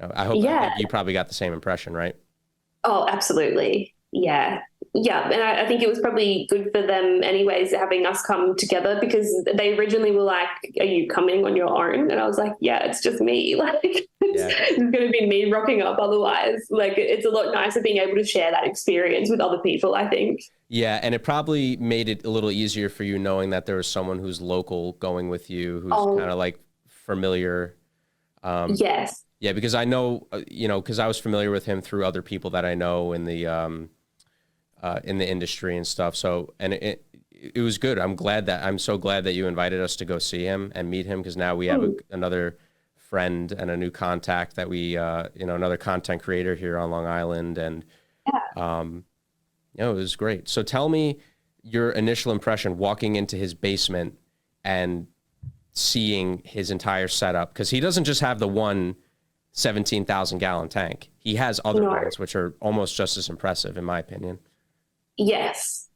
I think you probably got the same impression, right? Oh, absolutely. Yeah. Yeah. And I think it was probably good for them anyways, having us come together, because they originally were like, are you coming on your own? And I was like, yeah, it's just me. Like, it's going to be me rocking up otherwise. Like, it's a lot nicer being able to share that experience with other people, I think. Yeah. And it probably made it a little easier for you knowing that there was someone who's local going with you, who's kind of like familiar. Yes. Yeah. Because I know, because I was familiar with him through other people that I know in the industry and stuff. So, and it was good. I'm so glad that you invited us to go see him and meet him, because now we have another friend and a new contact that we, another content creator here on Long Island. And, it was great. So tell me your initial impression walking into his basement and seeing his entire setup, because he doesn't just have the one 17,000 gallon tank. He has other ones, which are almost just as impressive in my opinion. Yes.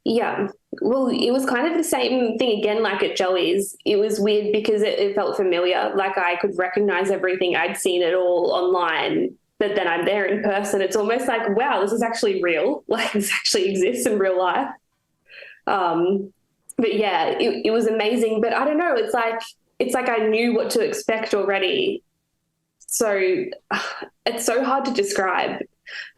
Yeah. Well, it was kind of the same thing again, like at Joey's. It was weird because it felt familiar. Like I could recognize everything. I'd seen it all online, but then I'm there in person. It's almost like, wow, this is actually real. Like this actually exists in real life. Um, but yeah, it was amazing. But I don't know. It's like I knew what to expect already. So it's so hard to describe,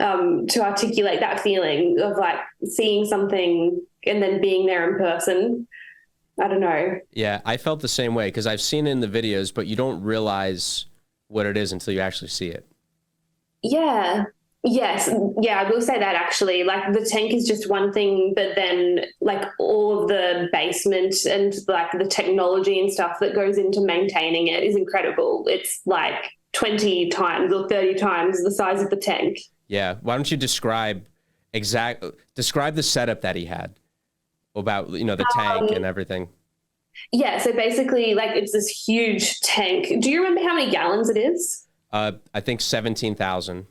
to articulate that feeling of like seeing something and then being there in person. I don't know. Yeah, I felt the same way because I've seen it in the videos, but you don't realize what it is until you actually see it. Yeah. Yes. Yeah, I will say that actually. Like the tank is just one thing, but then like all of the basement and like the technology and stuff that goes into maintaining it is incredible. It's like 20 times or 30 times the size of the tank. Yeah. Why don't you describe the setup that he had about, the tank and everything? Yeah, so basically like it's this huge tank. Do you remember how many gallons it is? I think 17,000.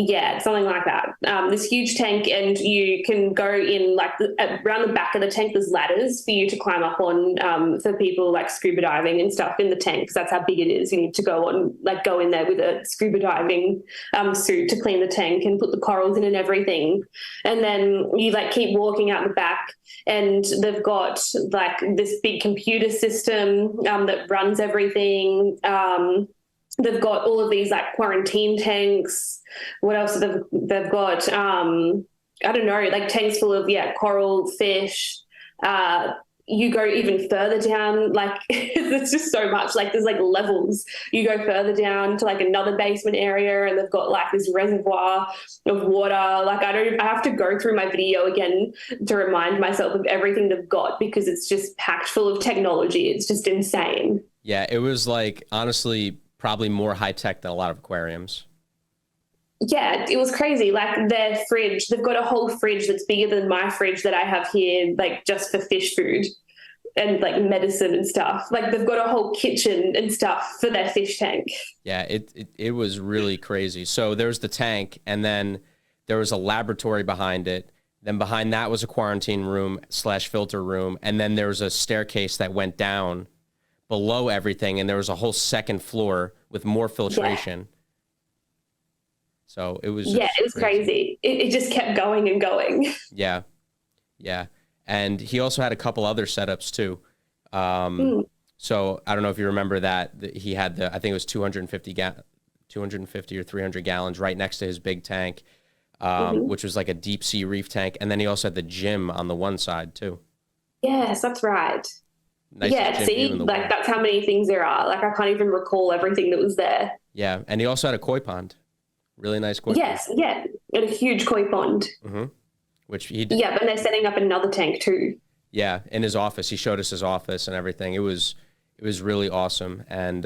Yeah, something like that. This huge tank, and you can go in like around the back of the tank. There's ladders for you to climb up on, for people like scuba diving and stuff in the tank, because that's how big it is. You need to go in there with a scuba diving suit to clean the tank and put the corals in and everything. And then you like keep walking out the back, and they've got like this big computer system that runs everything. They've got all of these like quarantine tanks. What else they've got? I don't know, like tanks full of coral, fish. You go even further down, like it's just so much. Like there's like levels. You go further down to like another basement area, and they've got like this reservoir of water. Like I have to go through my video again to remind myself of everything they've got, because it's just packed full of technology. It's just insane. Yeah, it was like honestly probably more high tech than a lot of aquariums. Yeah, it was crazy. Like their fridge, they've got a whole fridge that's bigger than my fridge that I have here, like just for fish food and like medicine and stuff. Like they've got a whole kitchen and stuff for their fish tank. Yeah, it was really crazy. So there was the tank, and then there was a laboratory behind it. Then behind that was a quarantine room / filter room, and then there was a staircase that went down below everything, and there was a whole second floor with more filtration. Yeah. So it was it was crazy. It just kept going and going. Yeah. And he also had a couple other setups too. So I don't know if you remember that he had I think it was 250 or 300 gallons right next to his big tank, which was like a deep sea reef tank. And then he also had the gym on the one side too. Yes, that's right. Nicest see, like that's how many things there are. Like I can't even recall everything that was there. Yeah, and he also had a koi pond. Really nice koi pond. Yeah, and a huge koi pond. Mm-hmm. Which he did. Yeah, but they're setting up another tank too. Yeah, in his office. He showed us his office and everything. It was really awesome. And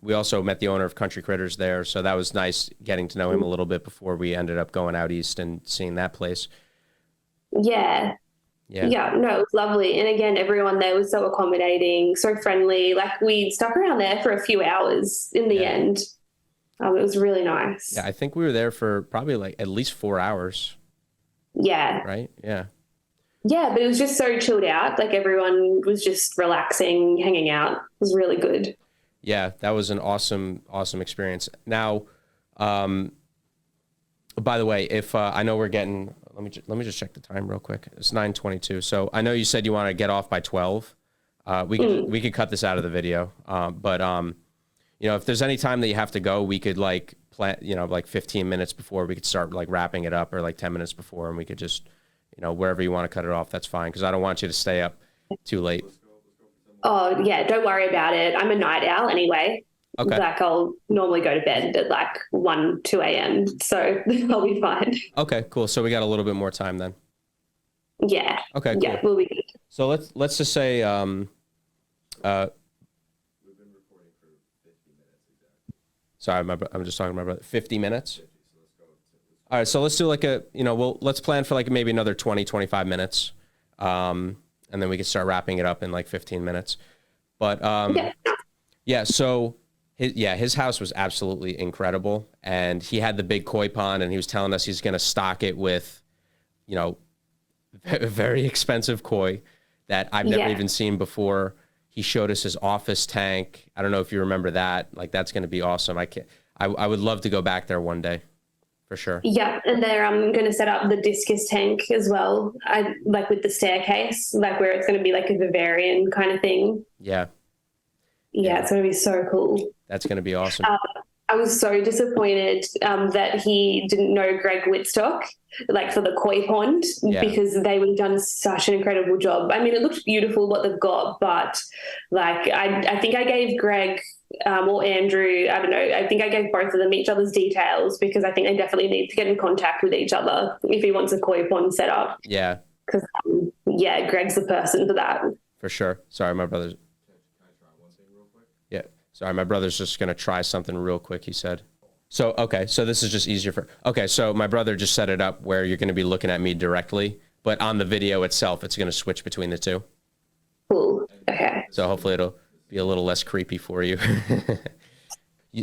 we also met the owner of Country Critters there, so that was nice getting to know him a little bit before we ended up going out east and seeing that place. Yeah, no, it was lovely. And again, everyone there was so accommodating, so friendly. Like we stuck around there for a few hours in the end. It was really nice. Yeah, I think we were there for probably like at least 4 hours. Yeah. Right? Yeah. Yeah, but it was just so chilled out. Like everyone was just relaxing, hanging out. It was really good. Yeah, that was an awesome experience. Now, by the way, if I know we're getting, let me just check the time real quick. It's 9:22. So I know you said you want to get off by 12. We could cut this out of the video. But if there's any time that you have to go, we could like plan, like 15 minutes before we could start like wrapping it up, or like 10 minutes before, and we could just, wherever you want to cut it off, that's fine. Cause I don't want you to stay up too late. Oh yeah. Don't worry about it. I'm a night owl anyway. Okay. Like I'll normally go to bed at like 1, 2 a.m. So I'll be fine. Okay, cool. So we got a little bit more time then. Yeah. Okay. Cool. Yeah, we'll be good. So let's just say, we've been recording for 50 minutes exactly. Sorry, I'm just talking about 50 minutes. 50, so let's go. All right, so let's do like let's plan for like maybe another 20, 25 minutes. And then we can start wrapping it up in like 15 minutes. But yeah, so his house was absolutely incredible, and he had the big koi pond, and he was telling us he's going to stock it with, very expensive koi that I've never even seen before. He showed us his office tank. I don't know if you remember that. Like, that's going to be awesome. I would love to go back there one day, for sure. Yeah, and they're going to set up the discus tank as well. Like with the staircase, like where it's going to be like a vivarium kind of thing. Yeah. Yeah, it's going to be so cool. That's going to be awesome. I was so disappointed that he didn't know Greg Whitstock, like for the koi pond, because they would have done such an incredible job. I mean, it looked beautiful what they've got, but like I think I gave Greg or Andrew, I don't know, I think I gave both of them each other's details because I think they definitely need to get in contact with each other if he wants a koi pond set up. Yeah. Because, Greg's the person for that. For sure. Sorry, my brother's... Sorry, my brother's just going to try something real quick, he said. So, okay, so this is just easier for... Okay, so my brother just set it up where you're going to be looking at me directly, but on the video itself, it's going to switch between the two. Cool, okay. So hopefully it'll be a little less creepy for you.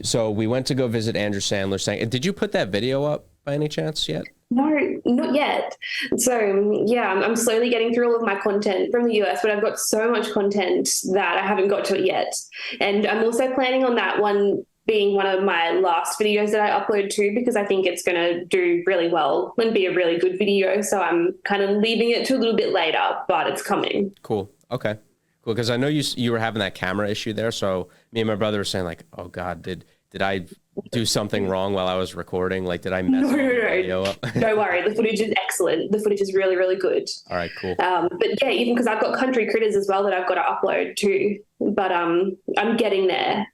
So we went to go visit Andrew Sandler. Did you put that video up by any chance yet? No, not yet. So, yeah, I'm slowly getting through all of my content from the US, but I've got so much content that I haven't got to it yet. And I'm also planning on that one being one of my last videos that I upload to because I think it's going to do really well and be a really good video. So I'm kind of leaving it to a little bit later, but it's coming. Cool. Okay. Cool. Because I know you were having that camera issue there. So me and my brother were saying like, oh God, did I do something wrong while I was recording? Like, did I mess the video up? Don't worry. The footage is excellent. The footage is really, really good. All right, cool. But yeah, even because I've got country critters as well that I've got to upload too. But I'm getting there.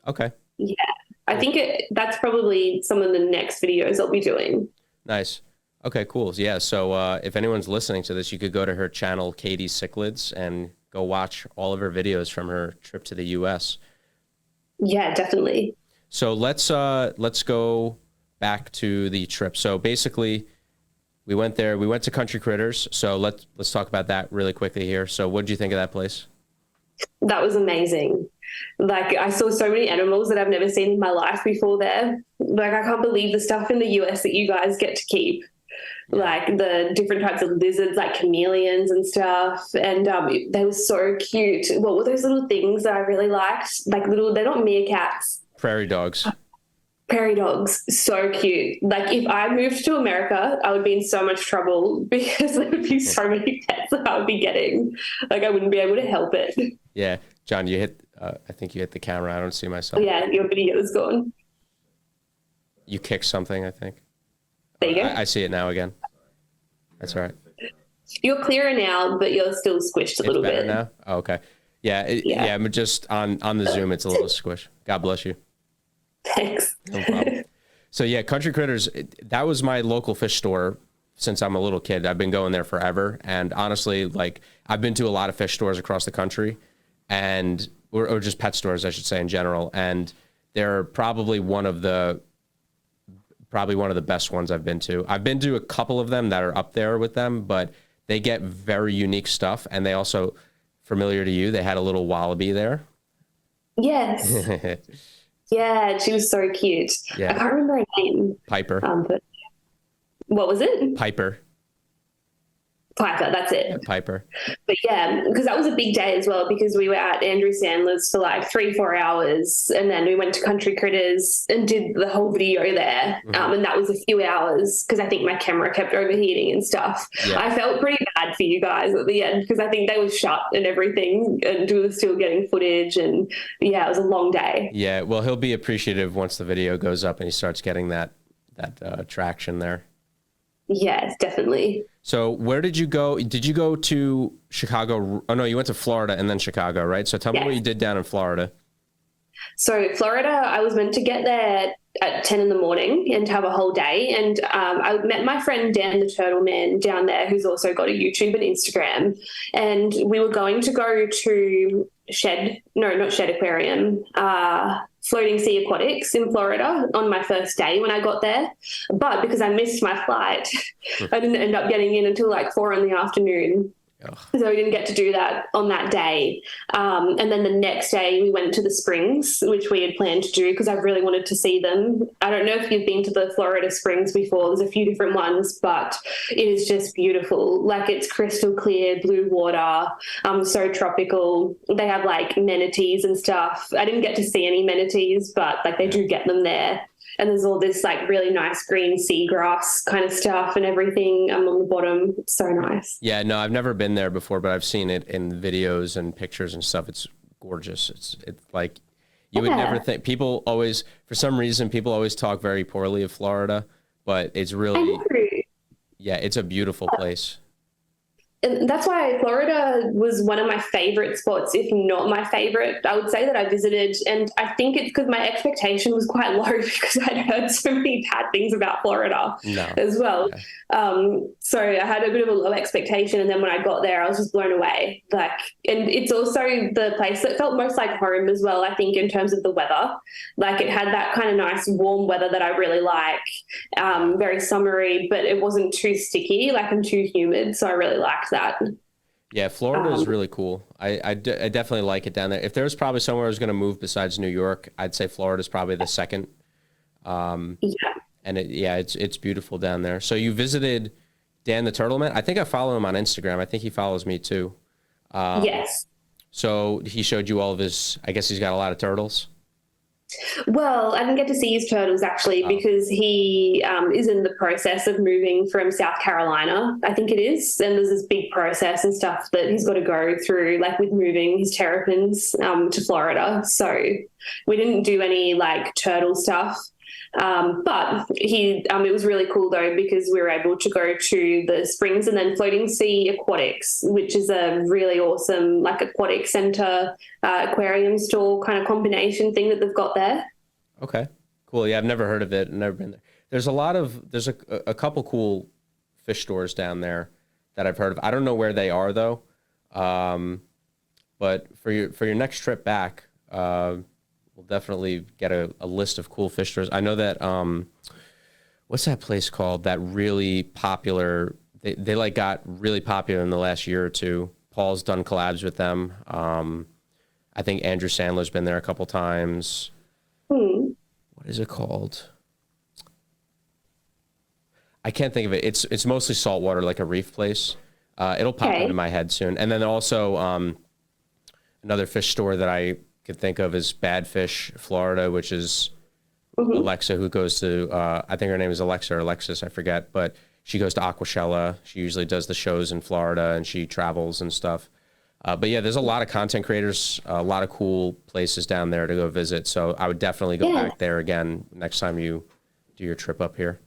Okay. Yeah. I think that's probably some of the next videos I'll be doing. Nice. Okay, cool. Yeah. So if anyone's listening to this, you could go to her channel, Kaity Cichlids, and go watch all of her videos from her trip to the US. Yeah, definitely. So let's go back to the trip. So basically, we went there. We went to Country Critters. So let's talk about that really quickly here. So what did you think of that place? That was amazing. Like, I saw so many animals that I've never seen in my life before there. Like, I can't believe the stuff in the US that you guys get to keep. Like the different types of lizards, like chameleons and stuff. And they were so cute. What were those little things that I really liked? Like they're not meerkats. Prairie dogs. Prairie dogs. So cute. Like if I moved to America, I would be in so much trouble because there would be so many pets that I would be getting. Like I wouldn't be able to help it. Yeah. John, I think you hit the camera. I don't see myself. Yeah, your video is gone. You kicked something, I think. There you go. I see it now again. That's all right. You're clearer now, but you're still squished a little bit. Now? Oh, okay. Yeah. I'm just on the Zoom. It's a little squish. God bless you. Thanks. No problem. So yeah, Country Critters, that was my local fish store since I'm a little kid. I've been going there forever. And honestly, like I've been to a lot of fish stores across the country and, or just pet stores, I should say in general. And they're probably one of the best ones I've been to. I've been to a couple of them that are up there with them, but they get very unique stuff. And they also, familiar to you, they had a little wallaby there. Yes. Yeah, she was so cute. Yeah. I can't remember her name. Piper. But what was it? Piper, that's it. Yeah, Piper. But yeah, because that was a big day as well because we were at Andrew Sandler's for like 3-4 hours and then we went to Country Critters and did the whole video there. Mm-hmm. And that was a few hours because I think my camera kept overheating and stuff. Yeah. I felt pretty bad for you guys at the end because I think they were shut and everything and we were still getting footage and yeah, it was a long day. Yeah, well, he'll be appreciative once the video goes up and he starts getting that traction there. Yes, definitely. So where did you go? Did you go to Chicago? Oh, no, you went to Florida and then Chicago, right? So tell me what you did down in Florida. So Florida, I was meant to get there at 10 in the morning and have a whole day. And I met my friend Dan the Turtle Man down there, who's also got a YouTube and Instagram. And we were going to go to Aquarium, Floating Sea Aquatics in Florida on my first day when I got there. But because I missed my flight, I didn't end up getting in until like 4 in the afternoon. Ugh. So we didn't get to do that on that day. And then the next day we went to the springs, which we had planned to do because I really wanted to see them. I don't know if you've been to the Florida Springs before. There's a few different ones, but it is just beautiful. Like it's crystal clear, blue water, so tropical. They have like manatees and stuff. I didn't get to see any manatees, but like they do get them there. And there's all this like really nice green seagrass kind of stuff and everything on the bottom. It's so nice. Yeah, no, I've never been there before, but I've seen it in videos and pictures and stuff. It's gorgeous. It's like you would never think. People always, for some reason, people always talk very poorly of Florida, but it's really, yeah, it's a beautiful place. And that's why Florida was one of my favorite spots, if not my favorite. I would say that I visited, and I think it's because my expectation was quite low because I'd heard so many bad things about Florida as well. Okay. So I had a bit of a low expectation, and then when I got there, I was just blown away. Like, and it's also the place that felt most like home as well. I think in terms of the weather, like it had that kind of nice warm weather that I really like, very summery, but it wasn't too sticky, like and too humid. So I really liked that. Yeah, Florida is really cool. I definitely like it down there. If there was probably somewhere I was going to move besides New York, I'd say Florida's probably the second. And it's beautiful down there. So you visited Dan the Turtle Man? I think I follow him on Instagram. I think he follows me too. Yes. So he showed you all of his, I guess he's got a lot of turtles. Well, I didn't get to see his turtles actually because he is in the process of moving from South Carolina, I think it is. And there's this big process and stuff that he's got to go through, like with moving his terrapins to Florida. So we didn't do any like turtle stuff. But it was really cool though, because we were able to go to the springs and then Floating Sea Aquatics, which is a really awesome, like aquatic center, aquarium store kind of combination thing that they've got there. Okay, cool. Yeah, I've never heard of it. Never been there. There's a couple cool fish stores down there that I've heard of. I don't know where they are though. But for your next trip back, we'll definitely get a list of cool fish stores. I know that, what's that place called? That really popular, they like got really popular in the last year or two. Paul's done collabs with them. I think Andrew Sandler's been there a couple times. What is it called? I can't think of it. It's mostly saltwater, like a reef place. It'll pop into my head soon. And then also another fish store that I could think of is Bad Fish, Florida, which is Alexa, who goes to, I think her name is Alexa or Alexis, I forget, but she goes to Aquashella. She usually does the shows in Florida and she travels and stuff. But yeah, there's a lot of content creators, a lot of cool places down there to go visit. So I would definitely go back there again next time you do your trip up here.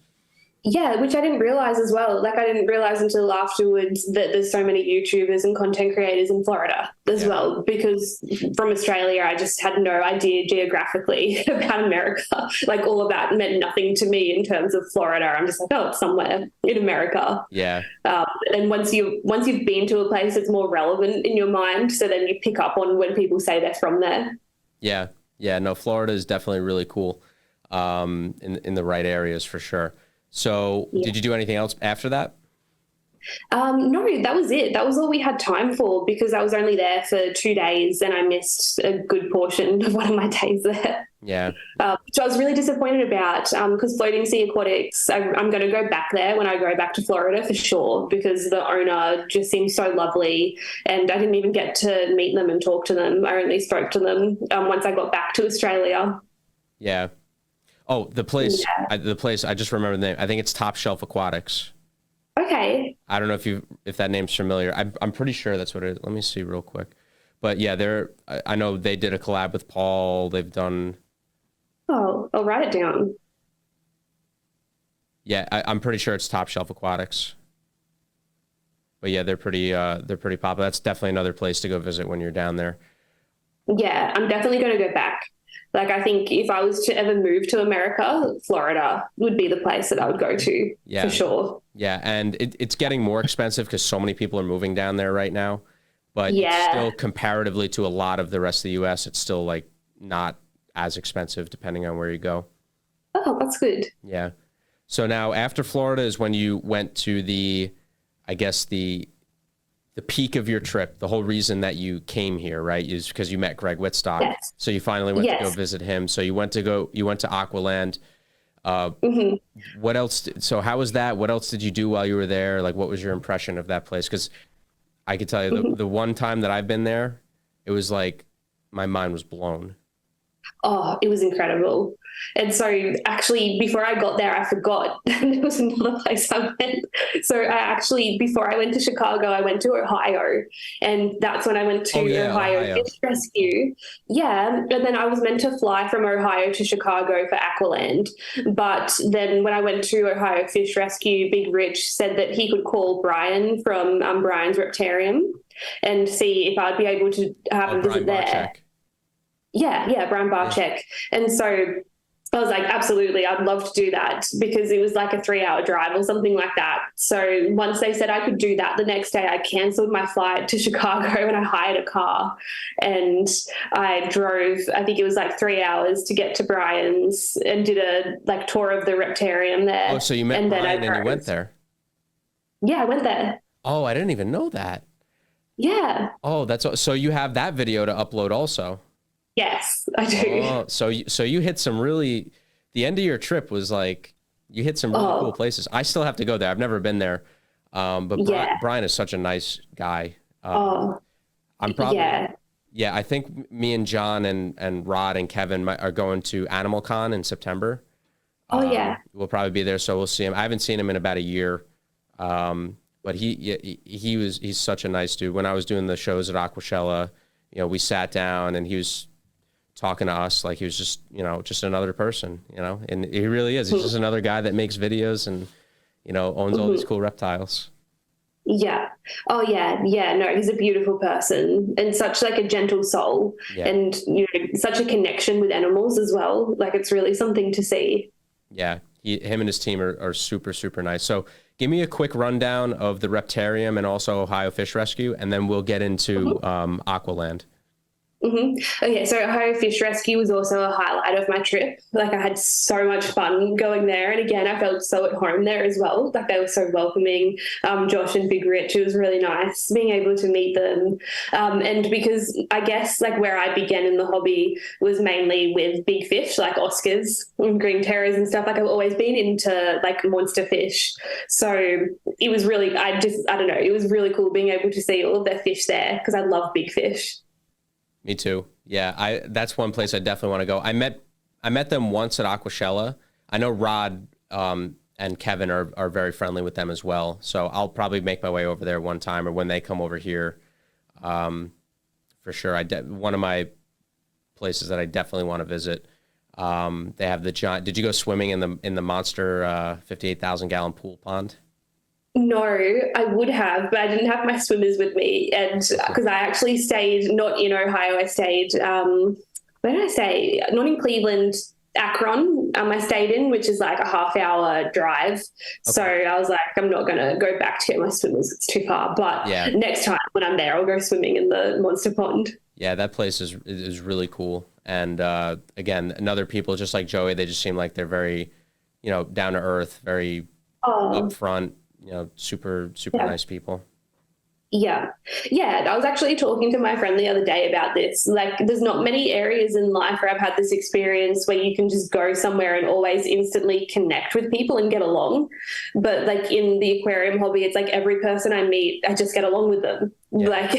Yeah, which I didn't realize as well. Like I didn't realize until afterwards that there's so many YouTubers and content creators in Florida as well, because from Australia, I just had no idea geographically about America. Like all of that meant nothing to me in terms of Florida. I'm just like, oh, it's somewhere in America. Yeah. And once you've been to a place, it's more relevant in your mind. So then you pick up on when people say they're from there. Yeah. Yeah. No, Florida is definitely really cool in the right areas for sure. So did you do anything else after that? No, that was it. That was all we had time for because I was only there for 2 days and I missed a good portion of one of my days there. Yeah. Which I was really disappointed about because Floating Sea Aquatics, I'm going to go back there when I go back to Florida for sure because the owner just seems so lovely and I didn't even get to meet them and talk to them. I only spoke to them once I got back to Australia. Yeah. Oh, the place, I just remember the name. I think it's Top Shelf Aquatics. Okay. I don't know if that name's familiar. I'm pretty sure that's what it is. Let me see real quick. But yeah, I know they did a collab with Paul. They've done. Oh, I'll write it down. Yeah, I'm pretty sure it's Top Shelf Aquatics. But yeah, they're pretty popular. That's definitely another place to go visit when you're down there. Yeah, I'm definitely going to go back. Like, I think if I was to ever move to America, Florida would be the place that I would go to for sure. Yeah, and it's getting more expensive because so many people are moving down there right now. But it's still comparatively to a lot of the rest of the U.S., it's still like not as expensive depending on where you go. Oh, that's good. Yeah. So now after Florida is when you went to the the peak of your trip, the whole reason that you came here, right, is because you met Greg Whitstock. Yes. So you finally went to go Yes. visit him. So you went to Aqualand. Hmm. What else? So how was that? What else did you do while you were there? Like, what was your impression of that place? Because I could tell you the one time that I've been there, it was like my mind was blown. Oh, it was incredible. And so actually before I got there, I forgot there was another place I went. So I actually, before I went to Chicago, I went to Ohio, and that's when I went to Oh yeah, Ohio Ohio. Fish Rescue. Yeah. And then I was meant to fly from Ohio to Chicago for Aqualand. But then when I went to Ohio Fish Rescue, Big Rich said that he could call Brian from Brian's Reptarium and see if I'd be able to have Oh, a Brian visit there. Barczyk. Yeah, Brian Yeah. Barczyk. And so I was like, absolutely, I'd love to do that, because it was like a 3-hour drive or something like that. So once they said I could do that, the next day I cancelled my flight to Chicago and I hired a car, and I drove, I think it was like 3 hours to get to Brian's, and did a like tour of the Reptarium there. Oh, so you met and then Brian and you went there. Yeah, I went there. Oh, I didn't even know that. Yeah. Oh, so you have that video to upload also. Yes, I do. Oh, so you hit some really, the end of your trip was like, you hit some really cool places. I still have to go there. I've never been there. But Yeah. Brian is such a nice guy. Oh, I'm probably, yeah. yeah, I think me and John and Rod and Kevin are going to Animal Con in September. Oh, yeah. We'll probably be there, so we'll see him. I haven't seen him in about a year. But he's such a nice dude. When I was doing the shows at Aquashella, we sat down and he was talking to us like he was just another person, and he really is. He's just another guy that makes videos and, owns all these cool reptiles. Yeah. Oh, yeah. Yeah. No, he's a beautiful person and such like a gentle soul, Yeah. and, such a connection with animals as well. Like, it's really something to see. Yeah. Him and his team are super, super nice. So give me a quick rundown of the Reptarium and also Ohio Fish Rescue, and then we'll get into Aqualand. Okay, so Ohio Fish Rescue was also a highlight of my trip. Like, I had so much fun going there, and again, I felt so at home there as well. Like, they were so welcoming. Josh and Big Rich, it was really nice being able to meet them. And because I guess like where I began in the hobby was mainly with big fish like Oscars and green terrors and stuff. Like, I've always been into like monster fish, so it was really, I don't know, it was really cool being able to see all of their fish there, because I love big fish. Me too. Yeah, that's one place I definitely want to go. I met them once at Aquashella. I know Rod and Kevin are very friendly with them as well. So I'll probably make my way over there one time, or when they come over here, for sure. One of my places that I definitely want to visit. They have the giant. Did you go swimming in the monster 58,000 gallon pool pond? No, I would have, but I didn't have my swimmers with me. And because I actually stayed not in Ohio, I stayed, where did I stay? Not in Cleveland, Akron, I stayed in, which is like a half-hour drive. Okay. So I was like, I'm not going to go back to get my swimmers. It's too far. But yeah, next time when I'm there, I'll go swimming in the monster pond. Yeah, that place is really cool. And again, another people just like Joey, they just seem like they're very, down to earth, very upfront. Super nice people. Yeah. I was actually talking to my friend the other day about this. Like, there's not many areas in life where I've had this experience where you can just go somewhere and always instantly connect with people and get along. But like in the aquarium hobby, it's like every person I meet, I just get along with them. Yeah. Like,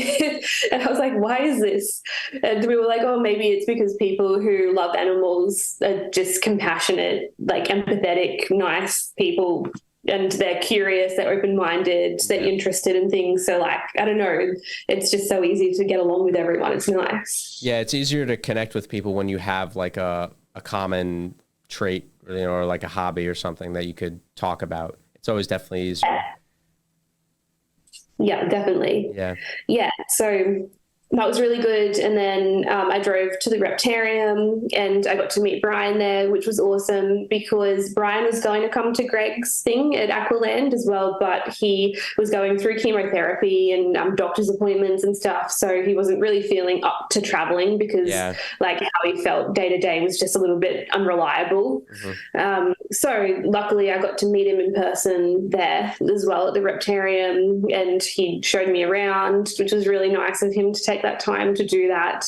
and I was like, why is this? And we were like, oh, maybe it's because people who love animals are just compassionate, like empathetic, nice people. And they're curious, they're open-minded, they're interested in things. So like, I don't know, it's just so easy to get along with everyone. It's nice. Yeah, it's easier to connect with people when you have like a common trait, or like a hobby or something that you could talk about. It's always definitely easier. Yeah, definitely. Yeah. So that was really good. And then I drove to the Reptarium and I got to meet Brian there, which was awesome because Brian was going to come to Greg's thing at Aqualand as well, but he was going through chemotherapy and doctor's appointments and stuff. So he wasn't really feeling up to traveling because like how he felt day to day was just a little bit unreliable. So luckily I got to meet him in person there as well at the Reptarium, and he showed me around, which was really nice of him to take that time to do that.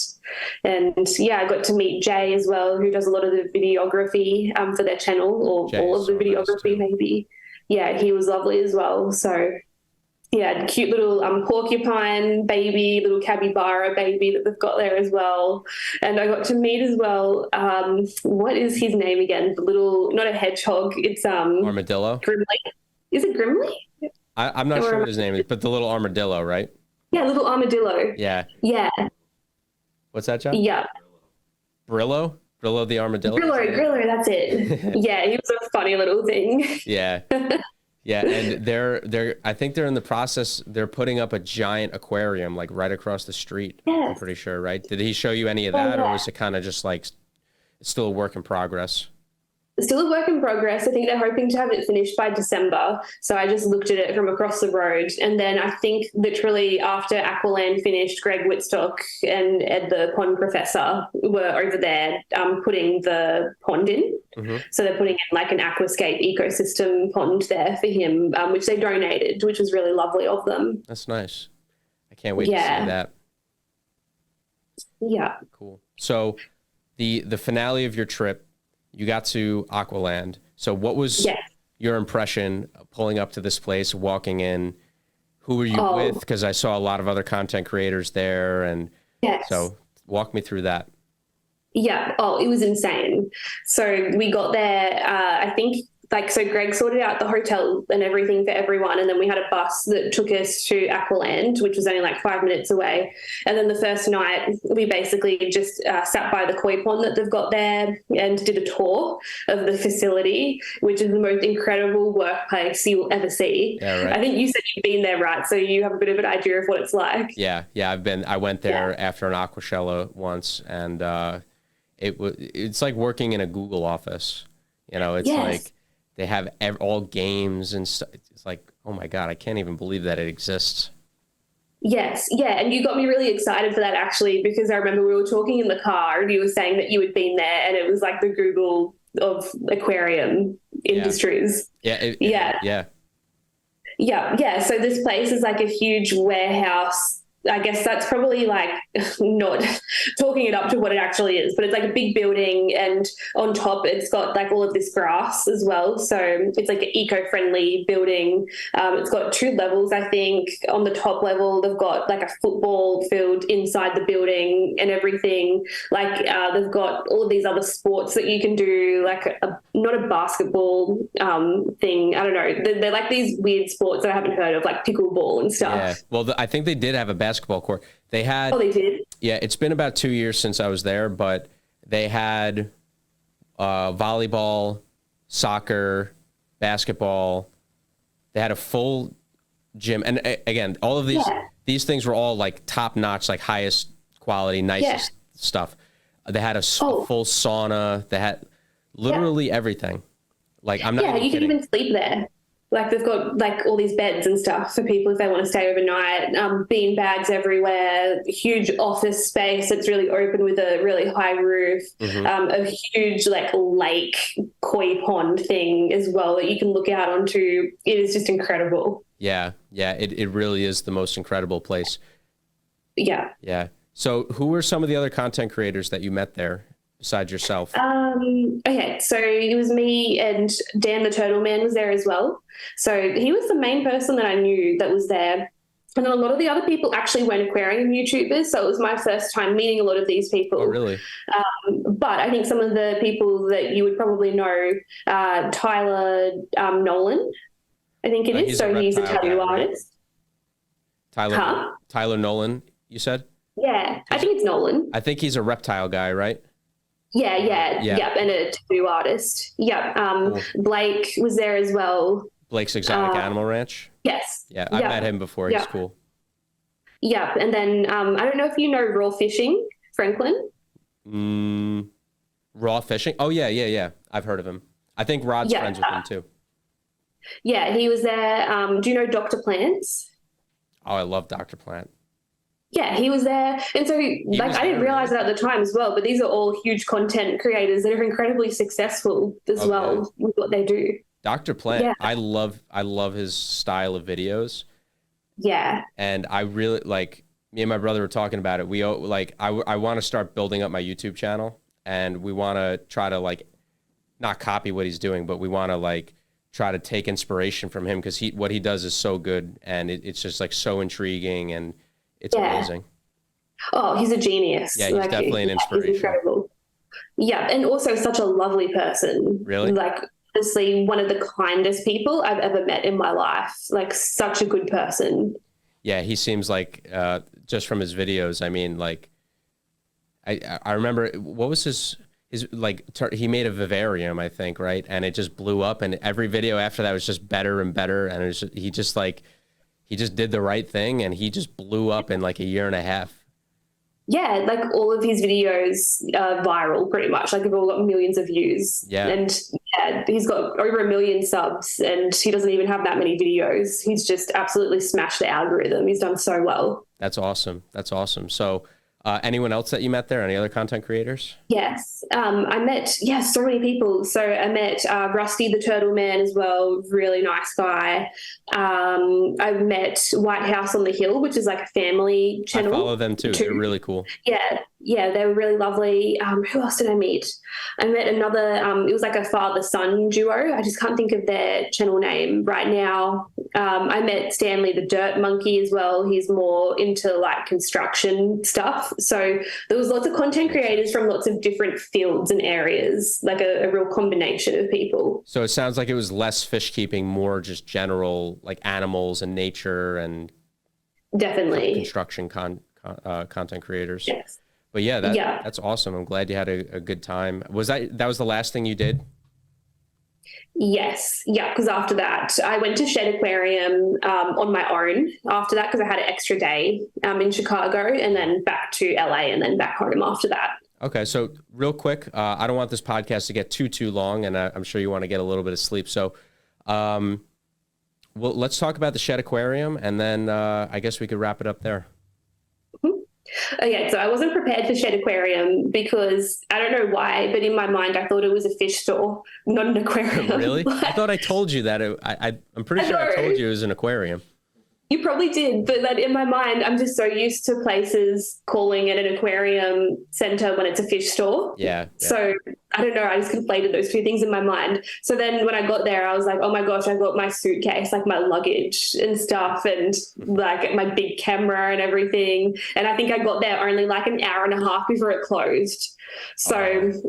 And yeah, I got to meet Jay as well, who does a lot of the videography for their channel, or Jay's all of the so videography nice maybe. Yeah, he was lovely as well. So yeah, cute little porcupine baby, little capybara baby that they've got there as well. And I got to meet as well, what is his name again? The little, not a hedgehog, it's Armadillo? Grimly. Is it Grimly? I'm not sure what his name is, but the little armadillo, right? Yeah, little armadillo. Yeah. Yeah. What's that, John? Yeah. Brillo? Brillo the armadillo? Grillo, that's it. Yeah, he was a funny little thing. Yeah. Yeah, and they're I think they're in the process, they're putting up a giant aquarium like right across the street. Yes. I'm pretty sure, right? Did he show you any of that, or was it kind of just like it's still a work in progress? Still a work in progress. I think they're hoping to have it finished by December. So I just looked at it from across the road. And then I think literally after Aqualand finished, Greg Whitstock and Ed the pond professor were over there putting the pond in. So they're putting in like an aquascape ecosystem pond there for him, which they donated, which was really lovely of them. That's nice. I can't wait to see that. Yeah. Cool. So the finale of your trip, you got to Aqualand. So what was your impression of pulling up to this place, walking in? Who were you with? Because I saw a lot of other content creators there. And so walk me through that. Yeah. Oh, it was insane. So we got there, I think, so Greg sorted out the hotel and everything for everyone. And then we had a bus that took us to Aqualand, which was only like 5 minutes away. And then the first night we basically just sat by the koi pond that they've got there and did a tour of the facility, which is the most incredible workplace you'll ever see. Yeah, right. I think you said you've been there, right? So you have a bit of an idea of what it's like. Yeah. I went there after an aquashella once, and it's like working in a Google office. You know, it's like they have all games and stuff. It's like, oh my God, I can't even believe that it exists. Yes. Yeah. And you got me really excited for that actually, because I remember we were talking in the car and you were saying that you had been there and it was like the Google of aquarium industries. Yeah. So this place is like a huge warehouse. I guess that's probably like not talking it up to what it actually is, but it's like a big building, and on top it's got like all of this grass as well. So it's like an eco-friendly building. It's got 2 levels, I think. On the top level, they've got like a football field inside the building and everything. Like they've got all of these other sports that you can do, like not a basketball thing. I don't know. They're like these weird sports that I haven't heard of, like pickleball and stuff. Yeah. Well, I think they did have a basketball court. They had. Oh, they did? Yeah, it's been about 2 years since I was there, but they had volleyball, soccer, basketball. They had a full gym. And again, all of these things were all like top notch, like highest quality, nicest stuff. They had a full sauna. They had literally everything. Like, I'm not even you kidding. can even sleep there. Like they've got like all these beds and stuff for people if they want to stay overnight. Bean bags everywhere. Huge office space that's really open with a really high roof. A huge like lake koi pond thing as well that you can look out onto. It is just incredible. Yeah. It really is the most incredible place. Yeah. So who were some of the other content creators that you met there besides yourself? Okay, so it was me and Dan the Turtle Man was there as well. So he was the main person that I knew that was there. And then a lot of the other people actually weren't aquarium YouTubers, so it was my first time meeting a lot of these people. Oh, really? But I think some of the people that you would probably know, Tyler Nolan, I think it is. He's so he's a tattoo right? artist. Tyler Nolan, you said? Yeah, I think it's Nolan. I think he's a reptile guy, right? Yeah, and a tattoo artist. Cool. Blake was there as well. Blake's Exotic Animal Ranch? Yes. Yeah, I met him before. He's cool. Yep. And then I don't know if you know Raw Fishing, Franklin. Mm, Raw Fishing. Oh yeah, yeah, yeah. I've heard of him. I think Rod's Yeah. friends with him too. Yeah, he was there. Do you know Dr. Plants? Oh, I love Dr. Plant. Yeah, he was there. And so, He like, was I didn't there, realize really? that at the time as well, but these are all huge content creators that are incredibly successful as Oh yeah. well with what they do. Dr. Plant, Yeah. I love his style of videos. Yeah. And I really like me and my brother were talking about it. I want to start building up my YouTube channel and we want to try to like not copy what he's doing, but we want to like try to take inspiration from him because what he does is so good and it's just like so intriguing and it's Yeah. amazing. Oh, he's a genius. Yeah, he's Like, definitely an yeah, he's inspiration. incredible. Yeah. And also such a lovely person. Really? Like, honestly, one of the kindest people I've ever met in my life. Like, such a good person. Yeah, he seems like just from his videos. I mean, like I remember what was his like he made a vivarium, I think, right? And it just blew up, and every video after that was just better and better. And he just did the right thing, and he just blew up in like a year and a half. Yeah, like all of his videos are viral pretty much. Like they've all got millions of views. Yeah. And yeah, he's got over 1 million subs and he doesn't even have that many videos. He's just absolutely smashed the algorithm. He's done so well. That's awesome. That's awesome. So, anyone else that you met there? Any other content creators? Yes. I met, yeah, so many people. So I met Rusty the Turtle Man as well, really nice guy. I met White House on the Hill, which is like a family channel. I follow them too. They're really cool. Yeah, yeah, they were really lovely. Who else did I meet? I met another, it was like a father-son duo. I just can't think of their channel name right now. I met Stanley the Dirt Monkey as well. He's more into like construction stuff. So there was lots of content creators from lots of different fields and areas, like a real combination of people. So it sounds like it was less fish keeping, more just general like animals and nature and Definitely. construction content creators. Yes. But yeah, that's awesome. I'm glad you had a good time. That was the last thing you did? Yes. Yeah. Because after that, I went to Shed Aquarium on my own after that because I had an extra day in Chicago and then back to LA and then back home after that. Okay. So real quick, I don't want this podcast to get too long and I'm sure you want to get a little bit of sleep. So well, let's talk about the Shed Aquarium and then I guess we could wrap it up there. Okay, so I wasn't prepared for Shed Aquarium because I don't know why, but in my mind I thought it was a fish store, not an aquarium. Really? I thought I told you that. I'm pretty sure I told you it was an aquarium. You probably did, but like in my mind, I'm just so used to places calling it an aquarium center when it's a fish store. Yeah. So I don't know. I just conflated those two things in my mind. So then when I got there, I was like, oh my gosh, I got my suitcase, like my luggage and stuff and like my big camera and everything. And I think I got there only like an hour and a half before it closed. So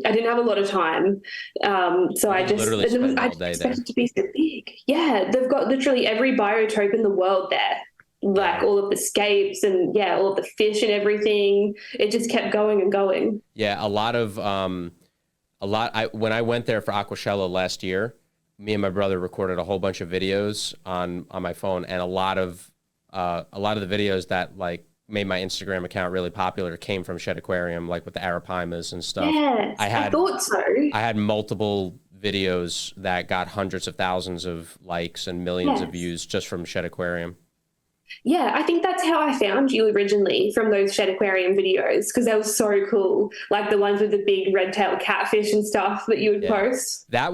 I didn't have a lot of time. So I just expected it to be so big. Yeah, they've got literally every biotope in the world there. Like all of the scapes and all of the fish and everything. It just kept going and going. Yeah, when I went there for Aquashella last year, me and my brother recorded a whole bunch of videos on my phone, and a lot of the videos that like made my Instagram account really popular came from Shed Aquarium, like with the Arapaimas and stuff. Yes, I thought so. I had multiple videos that got hundreds of thousands of likes and millions of views just from Shed Aquarium. Yeah, I think that's how I found you originally, from those Shed Aquarium videos, because they were so cool. Like the ones with the big red-tailed catfish and stuff that you would post. That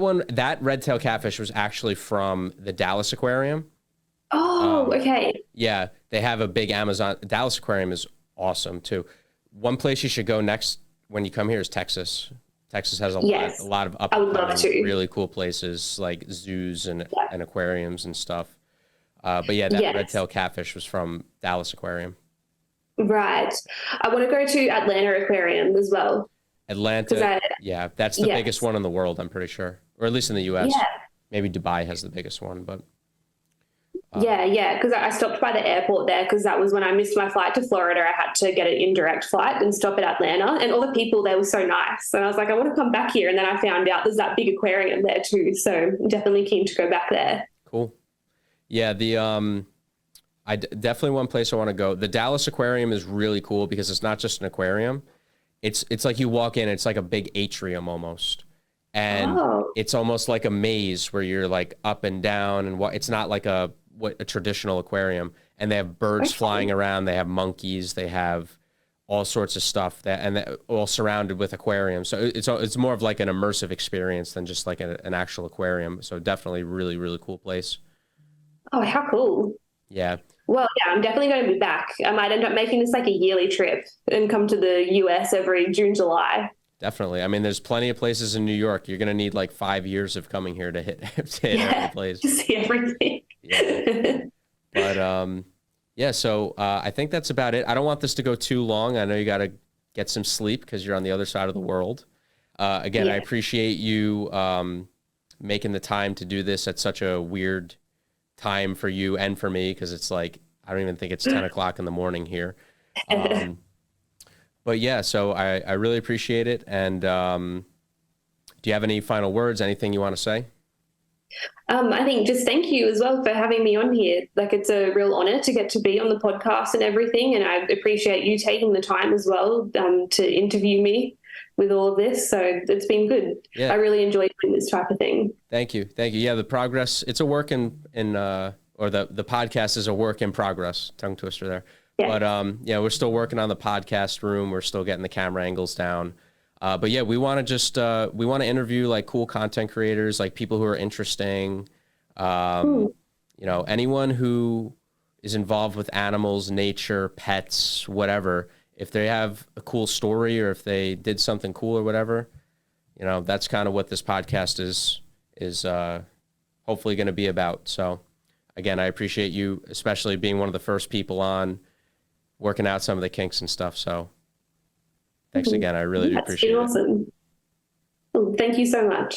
red-tailed catfish was actually from the Dallas Aquarium. Oh, okay. Yeah, they have a big Amazon. Dallas Aquarium is awesome too. One place you should go next when you come here is Texas. Texas has a lot of really cool places like zoos and aquariums and stuff. But yeah, that red-tailed catfish was from Dallas Aquarium. Right. I want to go to Atlanta Aquarium as well. Atlanta, that's the biggest one in the world, I'm pretty sure. Or at least in the U.S. Yeah. Maybe Dubai has the biggest one, but... because I stopped by the airport there because that was when I missed my flight to Florida. I had to get an indirect flight and stop at Atlanta, and all the people there were so nice. And I was like, I want to come back here. And then I found out there's that big aquarium there too. So I'm definitely keen to go back there. Cool. Yeah, Definitely one place I want to go. The Dallas Aquarium is really cool because it's not just an aquarium. It's like you walk in, it's like a big atrium almost. And Oh, it's almost like a maze where you're like up and down and it's not like a traditional aquarium. And they have birds okay. flying around, they have monkeys, they have all sorts of stuff and they're all surrounded with aquariums. So it's more of like an immersive experience than just like an actual aquarium. So definitely really, really cool place. Oh, how cool. Yeah. Well, yeah, I'm definitely going to be back. I might end up making this like a yearly trip and come to the US every June, July. Definitely. I mean, there's plenty of places in New York. You're going to need like 5 years of coming here to hit, to hit every Yeah, place. to see everything. Yeah. But yeah, so I think that's about it. I don't want this to go too long. I know you got to get some sleep because you're on the other side of the world. Again, I Yeah. appreciate you making the time to do this at such a weird time for you and for me because it's like, I don't even think it's 10 o'clock in the morning here. But yeah, so I really appreciate it. And do you have any final words, anything you want to say? I think just thank you as well for having me on here. Like it's a real honor to get to be on the podcast and everything. And I appreciate you taking the time as well to interview me with all of this. So it's been good. Yeah. I really enjoy doing this type of thing. Thank you. Thank you. Yeah, the progress, it's a work or the podcast is a work in progress. Tongue twister there. Yeah. But yeah, we're still working on the podcast room. We're still getting the camera angles down. But yeah, we want to just we want to interview like cool content creators, like people who are interesting. You know, anyone who is involved with animals, nature, pets, whatever. If they have a cool story or if they did something cool or whatever, you know, that's kind of what this podcast is hopefully going to be about. So again, I appreciate you, especially being one of the first people on, working out some of the kinks and stuff. So thanks again. I really do That's been appreciate it. awesome. Well, thank you so much.